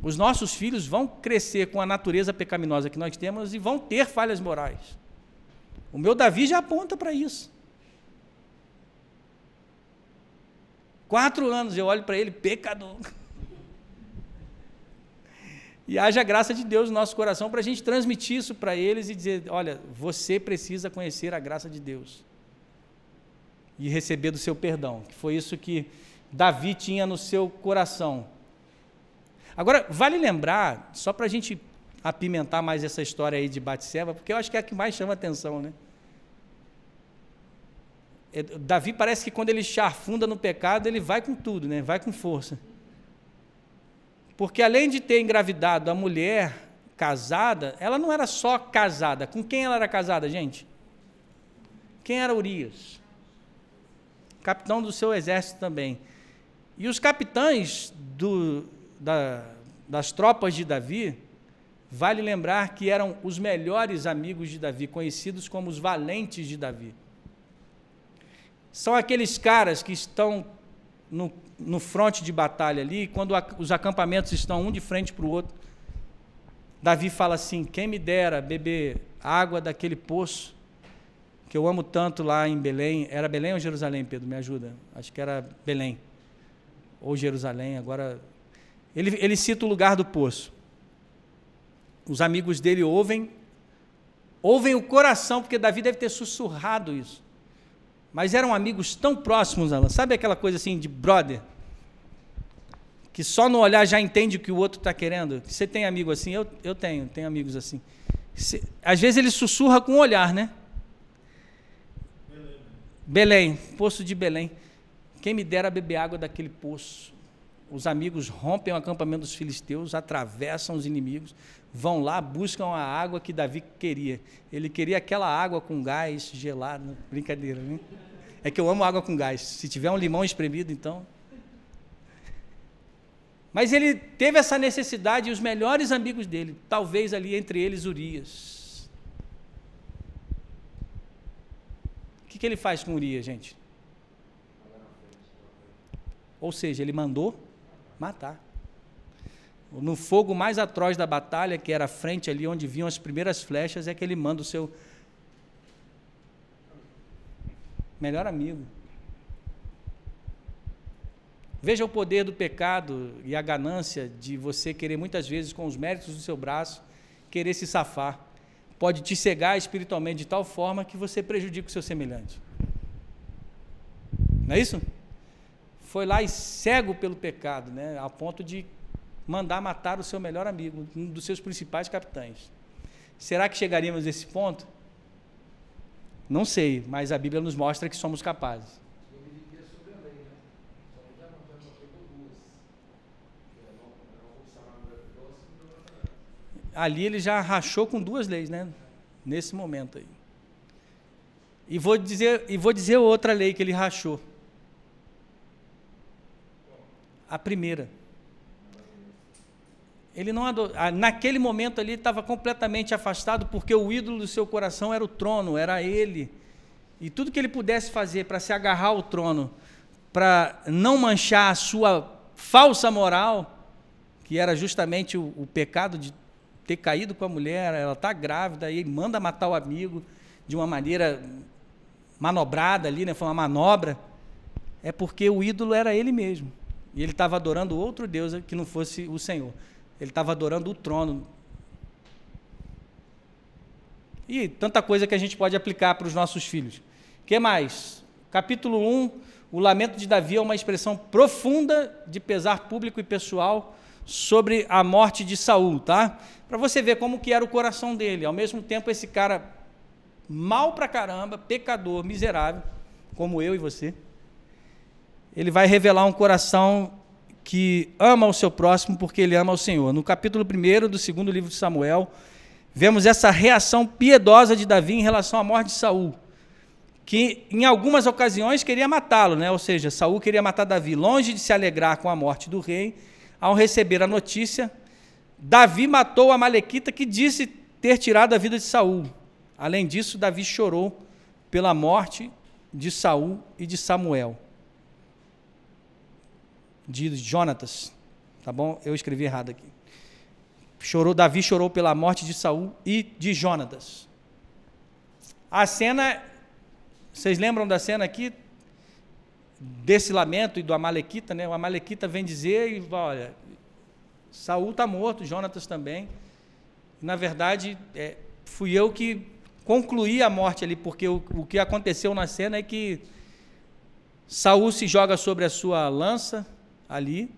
Os nossos filhos vão crescer com a natureza pecaminosa que nós temos e vão ter falhas morais. O meu Davi já aponta para isso. 4 anos eu olho para ele, pecador. E haja graça de Deus no nosso coração para a gente transmitir isso para eles e dizer, olha, você precisa conhecer a graça de Deus e receber do seu perdão, que foi isso que Davi tinha no seu coração. Agora, vale lembrar, só para a gente apimentar mais essa história aí de Batseba, porque eu acho que é a que mais chama atenção, né? Davi parece que quando ele charfunda no pecado, ele vai com tudo, né? Vai com força. Porque além de ter engravidado a mulher casada, ela não era só casada. Com quem ela era casada, gente? Quem era Urias? Capitão do seu exército também. E os capitães das tropas de Davi, vale lembrar que eram os melhores amigos de Davi, conhecidos como os valentes de Davi. São aqueles caras que estão no fronte de batalha ali, quando os acampamentos estão um de frente para o outro, Davi fala assim, quem me dera beber água daquele poço, que eu amo tanto lá em Belém. Era Belém ou Jerusalém, Pedro? Me ajuda. Acho que era Belém. Ou Jerusalém, agora... Ele cita o lugar do poço. Os amigos dele ouvem o coração, porque Davi deve ter sussurrado isso. Mas eram amigos tão próximos, Alan. Sabe aquela coisa assim de brother? Que só no olhar já entende o que o outro está querendo? Você tem amigo assim? Eu tenho amigos assim. Às vezes ele sussurra com o olhar, né? Belém, poço de Belém. Quem me dera beber água daquele poço. Os amigos rompem o acampamento dos filisteus, atravessam os inimigos, vão lá, buscam a água que Davi queria. Ele queria aquela água com gás gelado. Brincadeira, né? É que eu amo água com gás. Se tiver um limão espremido, então... Mas ele teve essa necessidade, e os melhores amigos dele, talvez ali entre eles Urias. O que ele faz com Urias, gente? Ou seja, ele mandou matar. No fogo mais atroz da batalha, que era a frente ali onde vinham as primeiras flechas, é que ele manda o seu melhor amigo. Veja o poder do pecado e a ganância de você querer muitas vezes, com os méritos do seu braço, querer se safar. Pode te cegar espiritualmente de tal forma que você prejudica o seu semelhante. Não é isso? Foi lá e cego pelo pecado, né, a ponto de mandar matar o seu melhor amigo, um dos seus principais capitães. Será que chegaríamos a esse ponto? Não sei, mas a Bíblia nos mostra que somos capazes. Ali ele já rachou com 2 leis, né? Nesse momento aí. E vou dizer outra lei que ele rachou. A primeira. Ele não naquele momento ali estava completamente afastado, porque o ídolo do seu coração era o trono, era ele. E tudo que ele pudesse fazer para se agarrar ao trono, para não manchar a sua falsa moral, que era justamente o pecado de ter caído com a mulher, ela está grávida, e manda matar o amigo de uma maneira manobrada ali, né? Foi uma manobra, é porque o ídolo era ele mesmo. E ele estava adorando outro Deus que não fosse o Senhor. Ele estava adorando o trono. E tanta coisa que a gente pode aplicar para os nossos filhos. O que mais? Capítulo 1, o lamento de Davi é uma expressão profunda de pesar público e pessoal sobre a morte de Saul, tá? Para você ver como que era o coração dele. Ao mesmo tempo, esse cara mal pra caramba, pecador, miserável, como eu e você, ele vai revelar um coração que ama o seu próximo porque ele ama o Senhor. No capítulo 1 do 2º livro de Samuel, vemos essa reação piedosa de Davi em relação à morte de Saul, que em algumas ocasiões queria matá-lo, né? Ou seja, Saul queria matar Davi. Longe de se alegrar com a morte do rei, ao receber a notícia, Davi matou a amalequita que disse ter tirado a vida de Saul. Além disso, Davi chorou pela morte de Saul e de Samuel. De Jonatas, tá bom? Eu escrevi errado aqui. Davi chorou pela morte de Saul e de Jonatas. A cena, vocês lembram da cena aqui? Desse lamento e do Amalequita, né? O Amalequita vem dizer, olha, Saul está morto, Jonatas também. Na verdade, fui eu que concluí a morte ali, porque o que aconteceu na cena é que Saul se joga sobre a sua lança ali,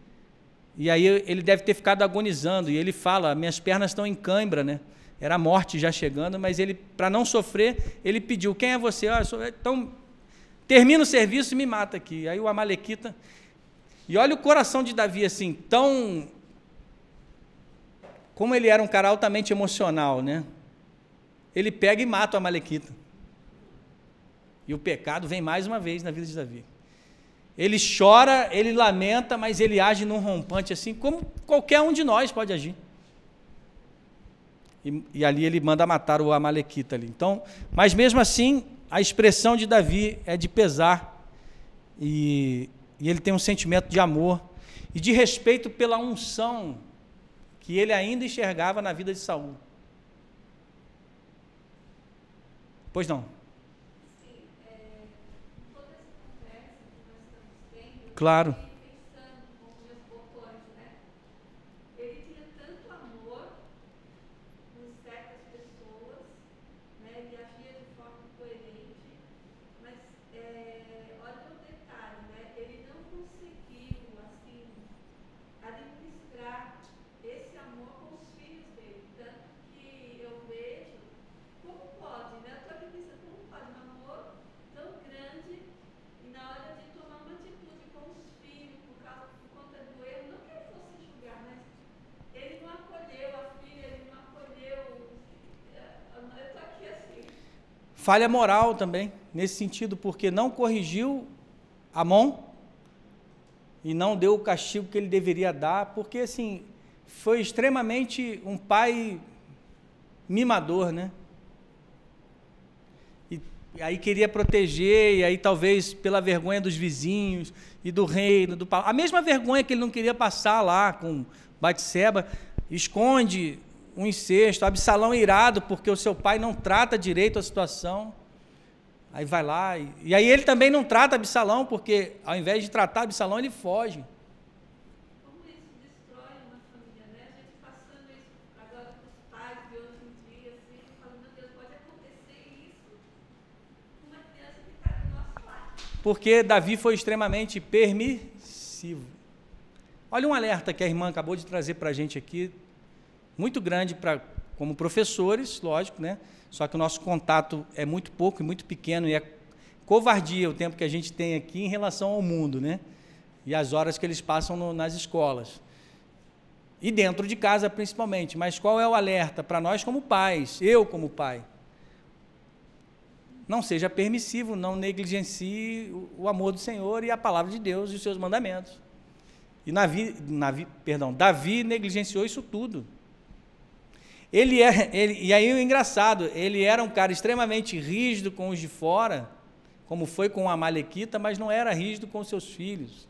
e aí ele deve ter ficado agonizando, e ele fala, minhas pernas estão em cãibra, né? Era a morte já chegando, mas ele, para não sofrer, ele pediu, quem é você? Então, termina o serviço e me mata aqui. Aí o Amalequita, e olha o coração de Davi, assim, como ele era um cara altamente emocional, né? Ele pega e mata o Amalequita. E o pecado vem mais uma vez na vida de Davi. Ele chora, ele lamenta, mas ele age num rompante assim, como qualquer um de nós pode agir. E ali ele manda matar o Amalequita ali. Então, mas mesmo assim, a expressão de Davi é de pesar, e ele tem um sentimento de amor e de respeito pela unção que ele ainda enxergava na vida de Saul. Pois não? Sim, toda essa conversa que nós estamos tendo, Claro. pensando como meus botões, né? Ele tinha tanto amor por certas pessoas, né? Ele agia de forma coerente, mas olha o detalhe, né? Ele não conseguiu, assim, administrar esse amor com os filhos dele, tanto que eu vejo como pode, né? Eu estou aqui pensando, como pode um amor tão grande e na hora de tomar uma atitude com os filhos, por conta do erro, não que ele fosse julgar, mas ele não acolheu a filha, ele não acolheu. Eu estou aqui assim. Falha moral também, nesse sentido, porque não corrigiu Amon e não deu o castigo que ele deveria dar, porque assim, foi extremamente um pai mimador, né? E aí queria proteger, e aí talvez pela vergonha dos vizinhos e do reino, a mesma vergonha que ele não queria passar lá com Batseba, esconde um incesto, Absalão irado porque o seu pai não trata direito a situação, aí vai lá, e aí ele também não trata Absalão, porque ao invés de tratar Absalão, ele foge. Como isso destrói uma família, né? A gente passando isso agora para os pais de hoje em dia, assim, falando, meu Deus, pode acontecer isso com uma criança que está do nosso lado. Porque Davi foi extremamente permissivo. Olha um alerta que a irmã acabou de trazer para a gente aqui, muito grande como professores, lógico, né? Só que o nosso contato é muito pouco e muito pequeno, e é covardia o tempo que a gente tem aqui em relação ao mundo, né? E as horas que eles passam nas escolas. E dentro de casa, principalmente. Mas qual é o alerta para nós como pais, eu como pai? Não seja permissivo, não negligencie o amor do Senhor e a palavra de Deus e os seus mandamentos. E Davi negligenciou isso tudo. E aí o engraçado, ele era um cara extremamente rígido com os de fora, como foi com a Amalequita, mas não era rígido com os seus filhos.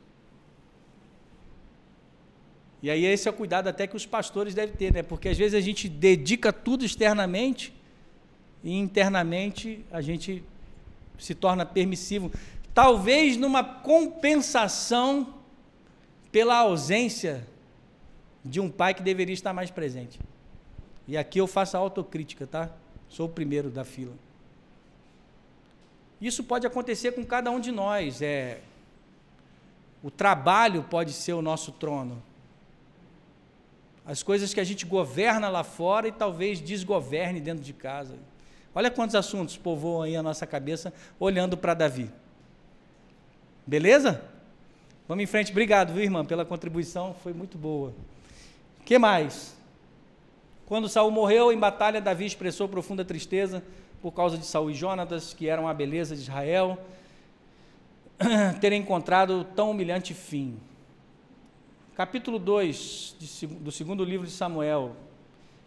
E aí esse é o cuidado até que os pastores devem ter, né? Porque às vezes a gente dedica tudo externamente e internamente a gente se torna permissivo, talvez numa compensação pela ausência de um pai que deveria estar mais presente. E aqui eu faço a autocrítica, tá? Sou o primeiro da fila. Isso pode acontecer com cada um de nós. O trabalho pode ser o nosso trono. As coisas que a gente governa lá fora e talvez desgoverne dentro de casa. Olha quantos assuntos povoam aí a nossa cabeça olhando para Davi. Beleza? Vamos em frente. Obrigado, viu, irmã, pela contribuição, foi muito boa. O que mais? Quando Saul morreu em batalha, Davi expressou profunda tristeza por causa de Saul e Jonatas, que eram a beleza de Israel, terem encontrado tão humilhante fim. Capítulo 2 do segundo livro de Samuel.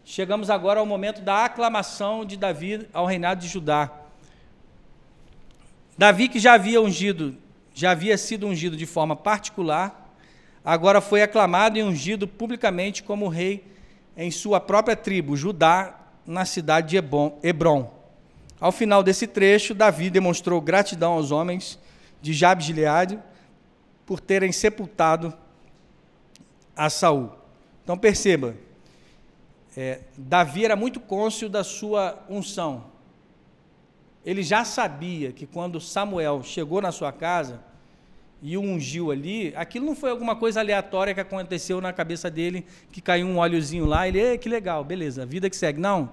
chegamos agora ao momento da aclamação de Davi ao reinado de Judá. Davi, que já havia sido ungido de forma particular, agora foi aclamado e ungido publicamente como rei em sua própria tribo, Judá, na cidade de Hebrom. Ao final desse trecho, Davi demonstrou gratidão aos homens de Jabes-Gileade por terem sepultado a Saul. Então perceba, Davi era muito cônscio da sua unção. Ele já sabia que quando Samuel chegou na sua casa e o ungiu ali, aquilo não foi alguma coisa aleatória que aconteceu na cabeça dele, que caiu um óleozinho lá, ele, que legal, beleza, vida que segue. Não,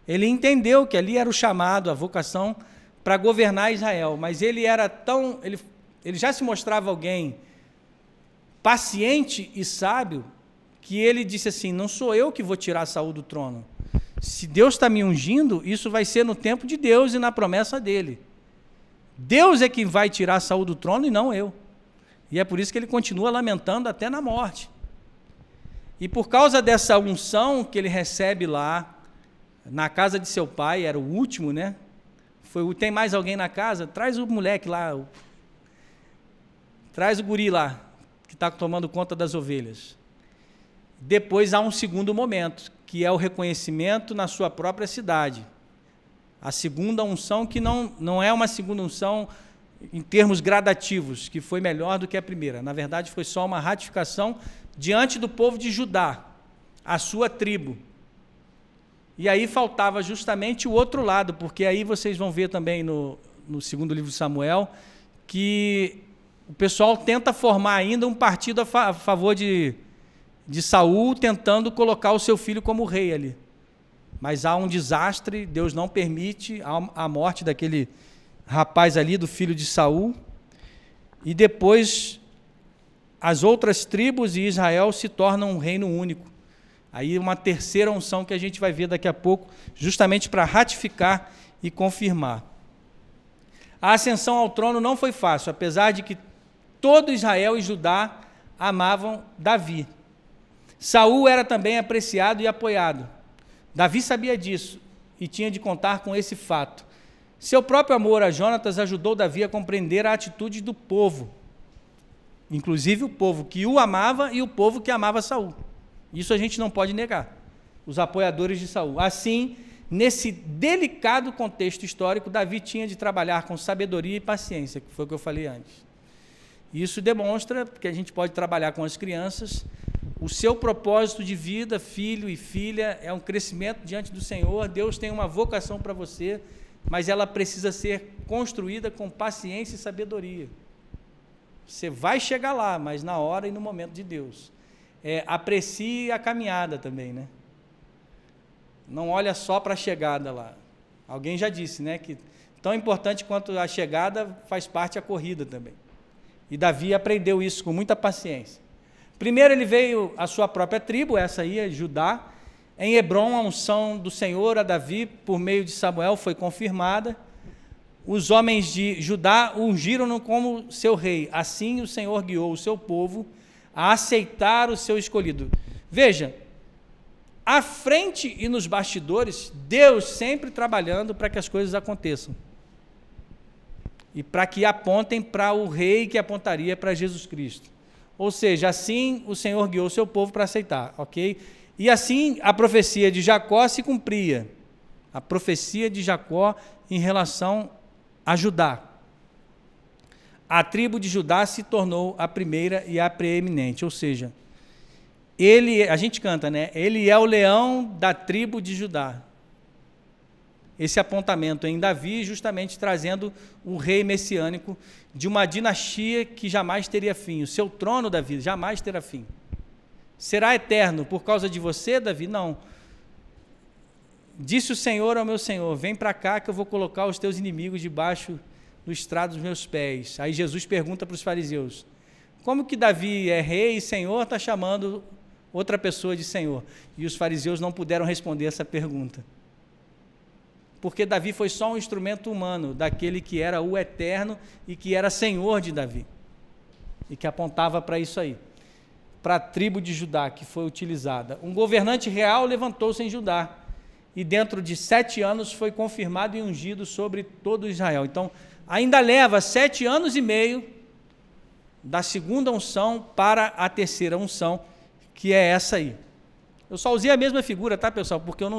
ele entendeu que ali era o chamado, a vocação para governar Israel, mas ele era tão, ele já se mostrava alguém paciente e sábio, que ele disse assim, não sou eu que vou tirar Saul do trono. Se Deus está me ungindo, isso vai ser no tempo de Deus e na promessa dele. Deus é quem vai tirar Saul do trono e não eu. E é por isso que ele continua lamentando até na morte. E por causa dessa unção que ele recebe lá, na casa de seu pai, era o último, né? Tem mais alguém na casa? Traz o moleque lá, traz o guri lá, que está tomando conta das ovelhas. Depois há um segundo momento, que é o reconhecimento na sua própria cidade. A segunda unção, que não é uma segunda unção em termos gradativos, que foi melhor do que a primeira. Na verdade, foi só uma ratificação diante do povo de Judá, a sua tribo. E aí faltava justamente o outro lado, porque aí vocês vão ver também no segundo livro de Samuel, que o pessoal tenta formar ainda um partido a favor de Saul, tentando colocar o seu filho como rei ali. Mas há um desastre, Deus não permite a morte daquele rapaz ali, do filho de Saul, e depois as outras tribos e Israel se tornam um reino único. Aí uma terceira unção que a gente vai ver daqui a pouco, justamente para ratificar e confirmar. A ascensão ao trono não foi fácil, apesar de que todo Israel e Judá amavam Davi. Saul era também apreciado e apoiado. Davi sabia disso e tinha de contar com esse fato. Seu próprio amor a Jonatas ajudou Davi a compreender a atitude do povo, inclusive o povo que o amava e o povo que amava Saul. Isso a gente não pode negar, os apoiadores de Saul. Assim, nesse delicado contexto histórico, Davi tinha de trabalhar com sabedoria e paciência, que foi o que eu falei antes. Isso demonstra que a gente pode trabalhar com as crianças. O seu propósito de vida, filho e filha, é um crescimento diante do Senhor. Deus tem uma vocação para você, mas ela precisa ser construída com paciência e sabedoria. Você vai chegar lá, mas na hora e no momento de Deus. Aprecie a caminhada também, né? Não olha só para a chegada lá. Alguém já disse, né, que tão importante quanto a chegada faz parte a corrida também. E Davi aprendeu isso com muita paciência. Primeiro ele veio à sua própria tribo, essa aí é Judá. Em Hebrom, a unção do Senhor a Davi, por meio de Samuel, foi confirmada. Os homens de Judá ungiram-no como seu rei. Assim o Senhor guiou o seu povo a aceitar o seu escolhido. Veja, à frente e nos bastidores, Deus sempre trabalhando para que as coisas aconteçam. E para que apontem para o rei que apontaria para Jesus Cristo. Ou seja, assim o Senhor guiou o seu povo para aceitar, ok? E assim a profecia de Jacó se cumpria. A profecia de Jacó em relação a Judá. A tribo de Judá se tornou a primeira e a preeminente, ou seja, a gente canta, né? Ele é o leão da tribo de Judá. Esse apontamento em Davi, justamente trazendo um rei messiânico de uma dinastia que jamais teria fim. O seu trono, Davi, jamais terá fim. Será eterno por causa de você, Davi? Não. Disse o Senhor ao meu Senhor, vem para cá que eu vou colocar os teus inimigos debaixo do estrado dos meus pés. Aí Jesus pergunta para os fariseus, como que Davi é rei e Senhor, está chamando outra pessoa de Senhor? E os fariseus não puderam responder essa pergunta. Porque Davi foi só um instrumento humano, daquele que era o eterno e que era Senhor de Davi, e que apontava para isso aí. para a tribo de Judá que foi utilizada. Um governante real levantou-se em Judá, e dentro de 7 anos foi confirmado e ungido sobre todo Israel. Então, ainda leva 7 anos e meio da segunda unção para a terceira unção, que é essa aí. Eu só usei a mesma figura, tá, pessoal? Porque eu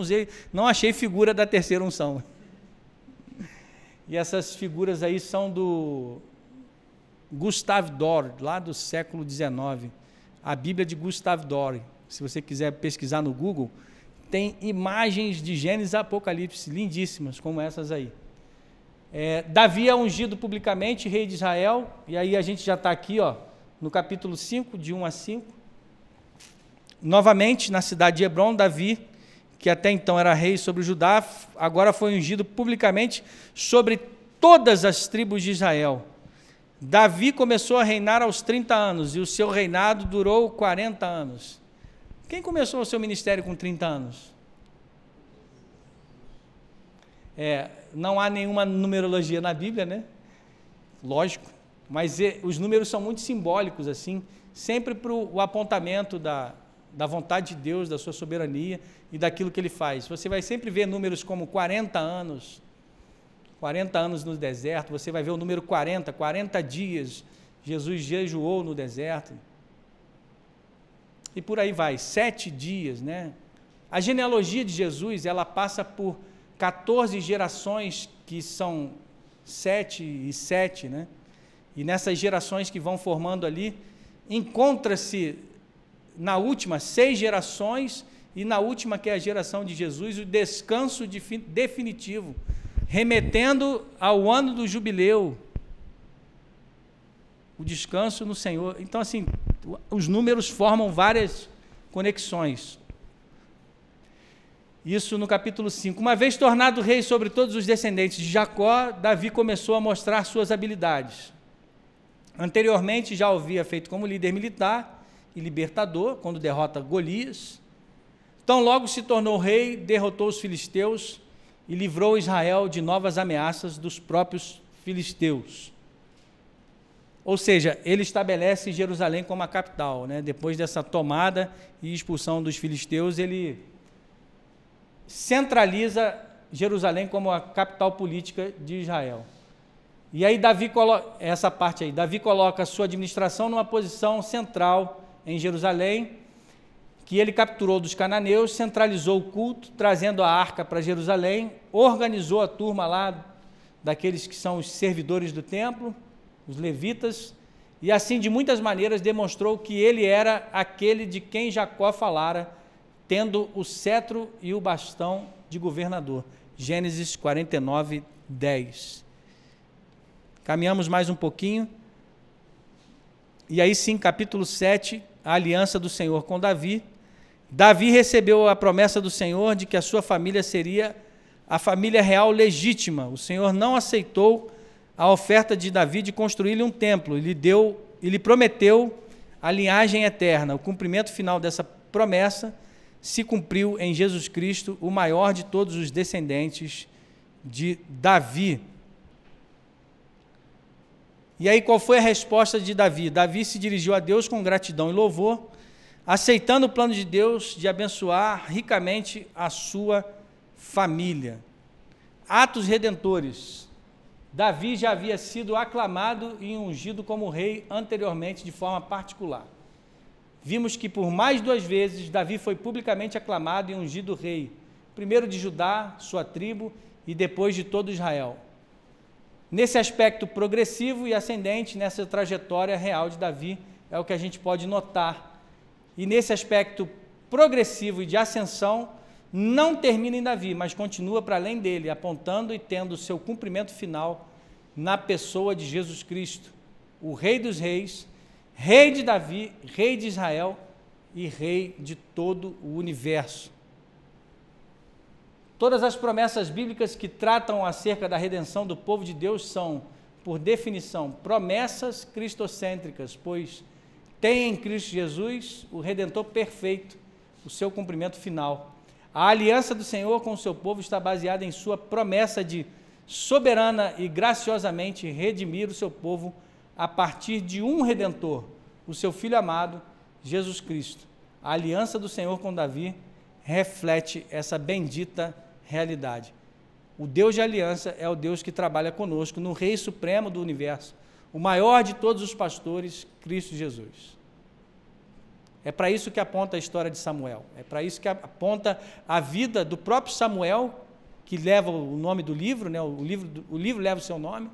não achei figura da terceira unção. E essas figuras aí são do Gustave Doré, lá do século XIX. A Bíblia de Gustave Doré. Se você quiser pesquisar no Google, tem imagens de Gênesis e Apocalipse lindíssimas, como essas aí. Davi é ungido publicamente, rei de Israel, e aí a gente já está aqui, ó, no capítulo 5, de 1 a 5. Novamente, na cidade de Hebrom, Davi, que até então era rei sobre Judá, agora foi ungido publicamente sobre todas as tribos de Israel. Davi começou a reinar aos 30 anos, e o seu reinado durou 40 anos. Quem começou o seu ministério com 30 anos? Não há nenhuma numerologia na Bíblia, né? Lógico, mas os números são muito simbólicos, assim, sempre para o apontamento da vontade de Deus, da sua soberania e daquilo que Ele faz. Você vai sempre ver números como 40 anos no deserto, você vai ver o número 40 dias, Jesus jejuou no deserto, e por aí vai, 7 dias, né? A genealogia de Jesus, ela passa por 14 gerações, que são 7 e 7, né? E nessas gerações que vão formando ali, encontra-se na última 6 gerações, e na última, que é a geração de Jesus, o descanso definitivo, remetendo ao ano do jubileu, o descanso no Senhor. Então, assim, os números formam várias conexões. Isso no capítulo 5. Uma vez tornado rei sobre todos os descendentes de Jacó, Davi começou a mostrar suas habilidades. Anteriormente já o havia feito como líder militar e libertador, quando derrota Golias. Tão logo se tornou rei, derrotou os filisteus e livrou Israel de novas ameaças dos próprios filisteus. Ou seja, ele estabelece Jerusalém como a capital, né? Depois dessa tomada e expulsão dos filisteus, ele centraliza Jerusalém como a capital política de Israel. E aí Davi coloca a sua administração numa posição central em Jerusalém, que ele capturou dos cananeus, centralizou o culto, trazendo a arca para Jerusalém, organizou a turma lá daqueles que são os servidores do templo, os levitas, e assim de muitas maneiras demonstrou que ele era aquele de quem Jacó falara, tendo o cetro e o bastão de governador. Gênesis 49, 10. Caminhamos mais um pouquinho, e aí sim, capítulo 7, a aliança do Senhor com Davi. Davi recebeu a promessa do Senhor de que a sua família seria a família real legítima. O Senhor não aceitou a oferta de Davi de construir-lhe um templo. Ele prometeu a linhagem eterna. O cumprimento final dessa promessa se cumpriu em Jesus Cristo, o maior de todos os descendentes de Davi. E aí, qual foi a resposta de Davi? Davi se dirigiu a Deus com gratidão e louvor, aceitando o plano de Deus de abençoar ricamente a sua família. Atos redentores. Davi já havia sido aclamado e ungido como rei anteriormente de forma particular. Vimos que por mais 2 vezes Davi foi publicamente aclamado e ungido rei, primeiro de Judá, sua tribo, e depois de todo Israel. Nesse aspecto progressivo e ascendente, nessa trajetória real de Davi, é o que a gente pode notar. E nesse aspecto progressivo e de ascensão, não termina em Davi, mas continua para além dele, apontando e tendo seu cumprimento final na pessoa de Jesus Cristo, o Rei dos Reis, Rei de Davi, Rei de Israel e Rei de todo o universo. Todas as promessas bíblicas que tratam acerca da redenção do povo de Deus são, por definição, promessas cristocêntricas, pois tem em Cristo Jesus o Redentor perfeito, o seu cumprimento final. A aliança do Senhor com o seu povo está baseada em sua promessa de soberana e graciosamente redimir o seu povo a partir de um Redentor, o seu Filho amado, Jesus Cristo, a aliança do Senhor com Davi, reflete essa bendita realidade. O Deus de aliança é o Deus que trabalha conosco no Rei Supremo do Universo, o maior de todos os pastores, Cristo Jesus. É para isso que aponta a história de Samuel, é para isso que aponta a vida do próprio Samuel, que leva o nome do livro, né? O livro leva o seu nome.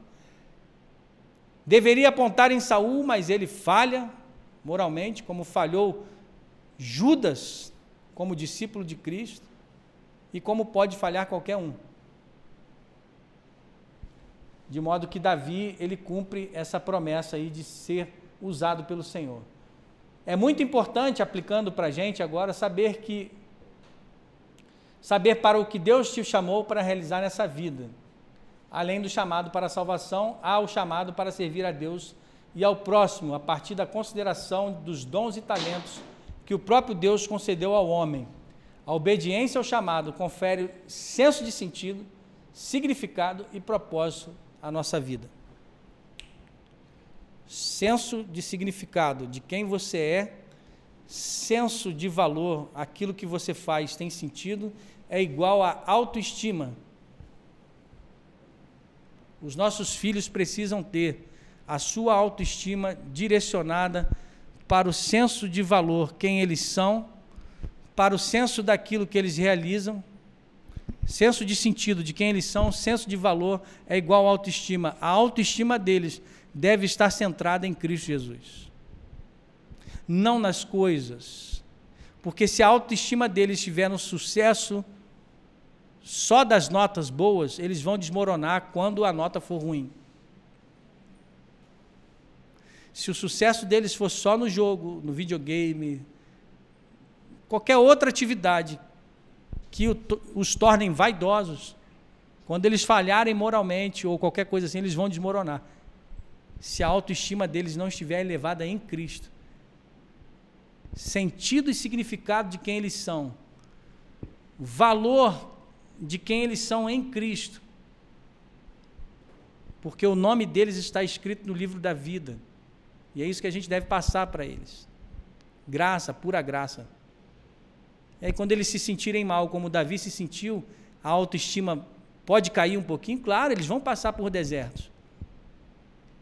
Deveria apontar em Saul, mas ele falha moralmente, como falhou Judas como discípulo de Cristo, e como pode falhar qualquer um. De modo que Davi, ele cumpre essa promessa aí de ser usado pelo Senhor. É muito importante, aplicando para a gente agora, saber para o que Deus te chamou para realizar nessa vida. Além do chamado para a salvação, há o chamado para servir a Deus e ao próximo, a partir da consideração dos dons e talentos que o próprio Deus concedeu ao homem. A obediência ao chamado confere senso de sentido, significado e propósito à nossa vida. Senso de significado de quem você é, senso de valor, aquilo que você faz tem sentido, é igual a autoestima. Os nossos filhos precisam ter a sua autoestima direcionada para o senso de valor, quem eles são, para o senso daquilo que eles realizam, senso de sentido de quem eles são, senso de valor é igual a autoestima. A autoestima deles deve estar centrada em Cristo Jesus, não nas coisas, porque se a autoestima deles estiver no sucesso só das notas boas, eles vão desmoronar quando a nota for ruim. Se o sucesso deles for só no jogo, no videogame, qualquer outra atividade que os tornem vaidosos, quando eles falharem moralmente ou qualquer coisa assim, eles vão desmoronar. Se a autoestima deles não estiver elevada em Cristo, sentido e significado de quem eles são, valor de quem eles são em Cristo, porque o nome deles está escrito no livro da vida, e é isso que a gente deve passar para eles. Graça, pura graça. E aí, quando eles se sentirem mal, como Davi se sentiu, a autoestima pode cair um pouquinho, claro, eles vão passar por desertos.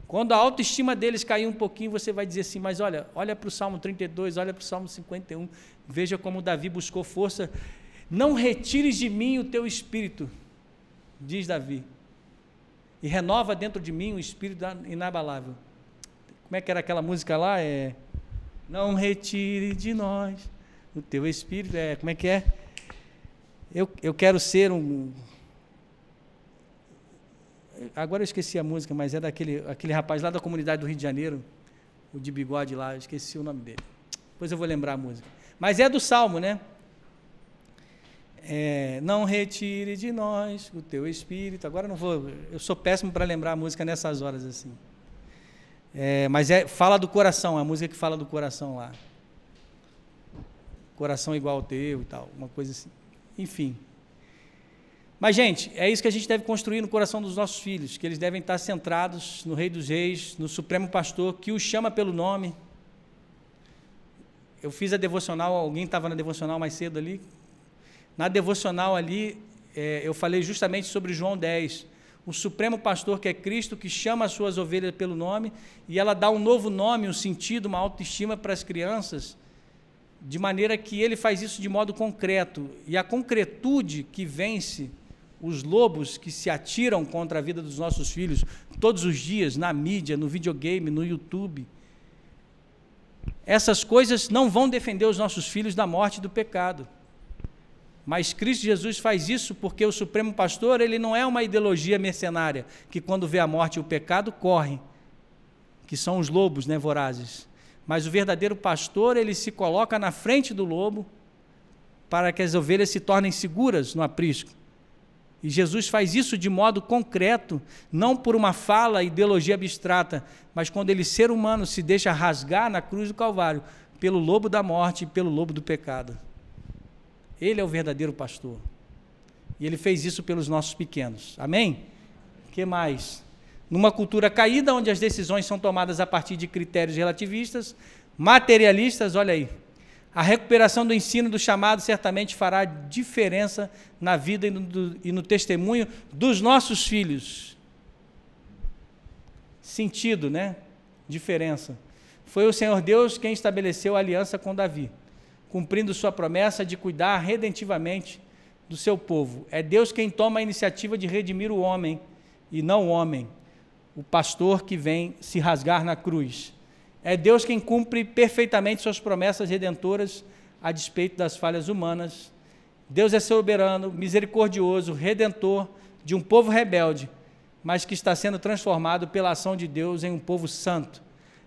Quando a autoestima deles cair um pouquinho, você vai dizer assim, mas olha para o Salmo 32, olha para o Salmo 51, veja como Davi buscou força. Não retires de mim o teu espírito, diz Davi, e renova dentro de mim o espírito inabalável. Como é que era aquela música lá? Não retire de nós o teu espírito. Como é que é? Eu quero ser um... Agora eu esqueci a música, mas é aquele rapaz lá da comunidade do Rio de Janeiro, o de bigode lá, eu esqueci o nome dele. Depois eu vou lembrar a música. Mas é do Salmo, né? Não retire de nós o teu espírito. Agora eu sou péssimo para lembrar a música nessas horas assim. Mas fala do coração, é a música que fala do coração lá. Coração igual ao teu e tal, uma coisa assim. Enfim. Mas, gente, é isso que a gente deve construir no coração dos nossos filhos, que eles devem estar centrados no Rei dos Reis, no Supremo Pastor, que os chama pelo nome. Eu fiz a devocional, alguém estava na devocional mais cedo ali. Na devocional ali, eu falei justamente sobre João 10, o Supremo Pastor, que é Cristo, que chama as suas ovelhas pelo nome, e ela dá um novo nome, um sentido, uma autoestima para as crianças, de maneira que ele faz isso de modo concreto. E a concretude que vence os lobos que se atiram contra a vida dos nossos filhos todos os dias, na mídia, no videogame, no YouTube, essas coisas não vão defender os nossos filhos da morte e do pecado. Mas Cristo Jesus faz isso porque o Supremo Pastor, ele não é uma ideologia mercenária, que quando vê a morte e o pecado, corre, que são os lobos, né, vorazes. Mas o verdadeiro pastor, ele se coloca na frente do lobo para que as ovelhas se tornem seguras no aprisco. E Jesus faz isso de modo concreto, não por uma fala, ideologia abstrata, mas quando ele, ser humano, se deixa rasgar na cruz do Calvário pelo lobo da morte e pelo lobo do pecado. Ele é o verdadeiro pastor. E ele fez isso pelos nossos pequenos. Amém? O que mais? Numa cultura caída, onde as decisões são tomadas a partir de critérios relativistas, materialistas, olha aí, a recuperação do ensino do chamado certamente fará diferença na vida e no testemunho dos nossos filhos. Sentido, né? Diferença. Foi o Senhor Deus quem estabeleceu a aliança com Davi, cumprindo sua promessa de cuidar redentivamente do seu povo. É Deus quem toma a iniciativa de redimir o homem, e não o homem, o pastor que vem se rasgar na cruz. É Deus quem cumpre perfeitamente suas promessas redentoras a despeito das falhas humanas. Deus é soberano, misericordioso, redentor de um povo rebelde, mas que está sendo transformado pela ação de Deus em um povo santo.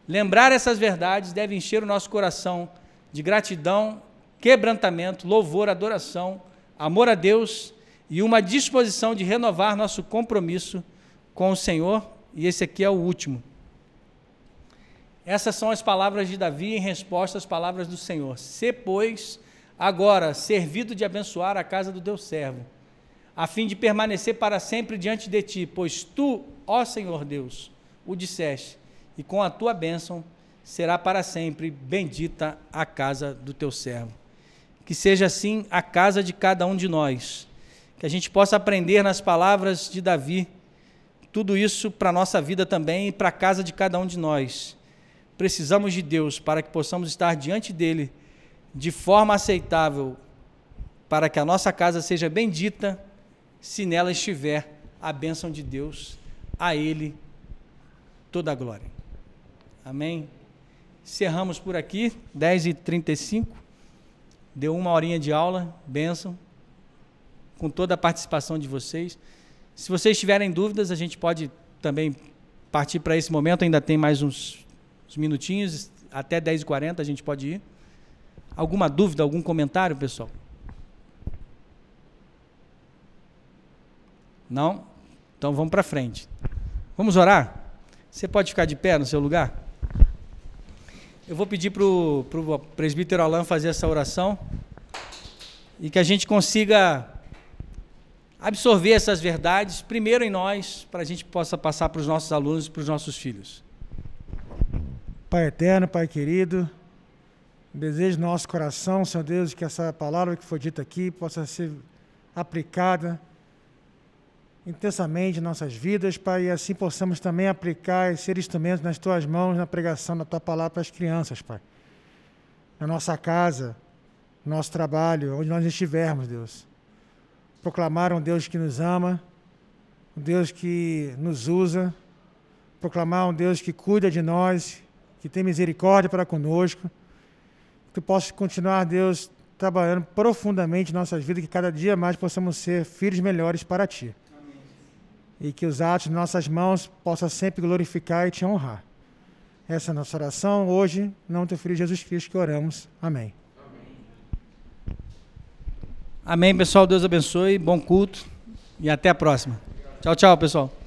Lembrar essas verdades deve encher o nosso coração de gratidão, quebrantamento, louvor, adoração, amor a Deus e uma disposição de renovar nosso compromisso com o Senhor. E esse aqui é o último. Essas são as palavras de Davi em resposta às palavras do Senhor. Sê, pois, agora servido de abençoar a casa do teu servo, a fim de permanecer para sempre diante de ti, pois tu, ó Senhor Deus, o disseste, e com a tua bênção será para sempre bendita a casa do teu servo. Que seja assim a casa de cada um de nós, que a gente possa aprender nas palavras de Davi, tudo isso para a nossa vida também e para a casa de cada um de nós. Precisamos de Deus para que possamos estar diante dele de forma aceitável, para que a nossa casa seja bendita, se nela estiver a bênção de Deus, a ele toda a glória. Amém? Encerramos por aqui, 10h35, deu 1 horinha de aula, bênção, com toda a participação de vocês. Se vocês tiverem dúvidas, a gente pode também partir para esse momento, ainda tem mais uns minutinhos, até 10h40 a gente pode ir. Alguma dúvida, algum comentário, pessoal? Não? Então vamos para frente. Vamos orar? Você pode ficar de pé no seu lugar? Eu vou pedir para o presbítero Alain fazer essa oração e que a gente consiga absorver essas verdades, primeiro em nós, para a gente possa passar para os nossos alunos e para os nossos filhos. Pai eterno, Pai querido, desejo no nosso coração, Senhor Deus, que essa palavra que foi dita aqui possa ser aplicada intensamente em nossas vidas, Pai, e assim possamos também aplicar e ser instrumentos nas Tuas mãos na pregação da Tua palavra para as crianças, Pai. Na nossa casa, no nosso trabalho, onde nós estivermos, Deus. Proclamar um Deus que nos ama, um Deus que nos usa, proclamar um Deus que cuida de nós, que tem misericórdia para conosco, que Tu possas continuar, Deus, trabalhando profundamente em nossas vidas, que cada dia mais possamos ser filhos melhores para Ti. Amém. E que os atos de nossas mãos possam sempre glorificar e Te honrar. Essa é a nossa oração hoje, em nome do Teu Filho Jesus Cristo que oramos. Amém. Amém, pessoal. Deus abençoe, bom culto e até a próxima. Tchau, tchau, pessoal.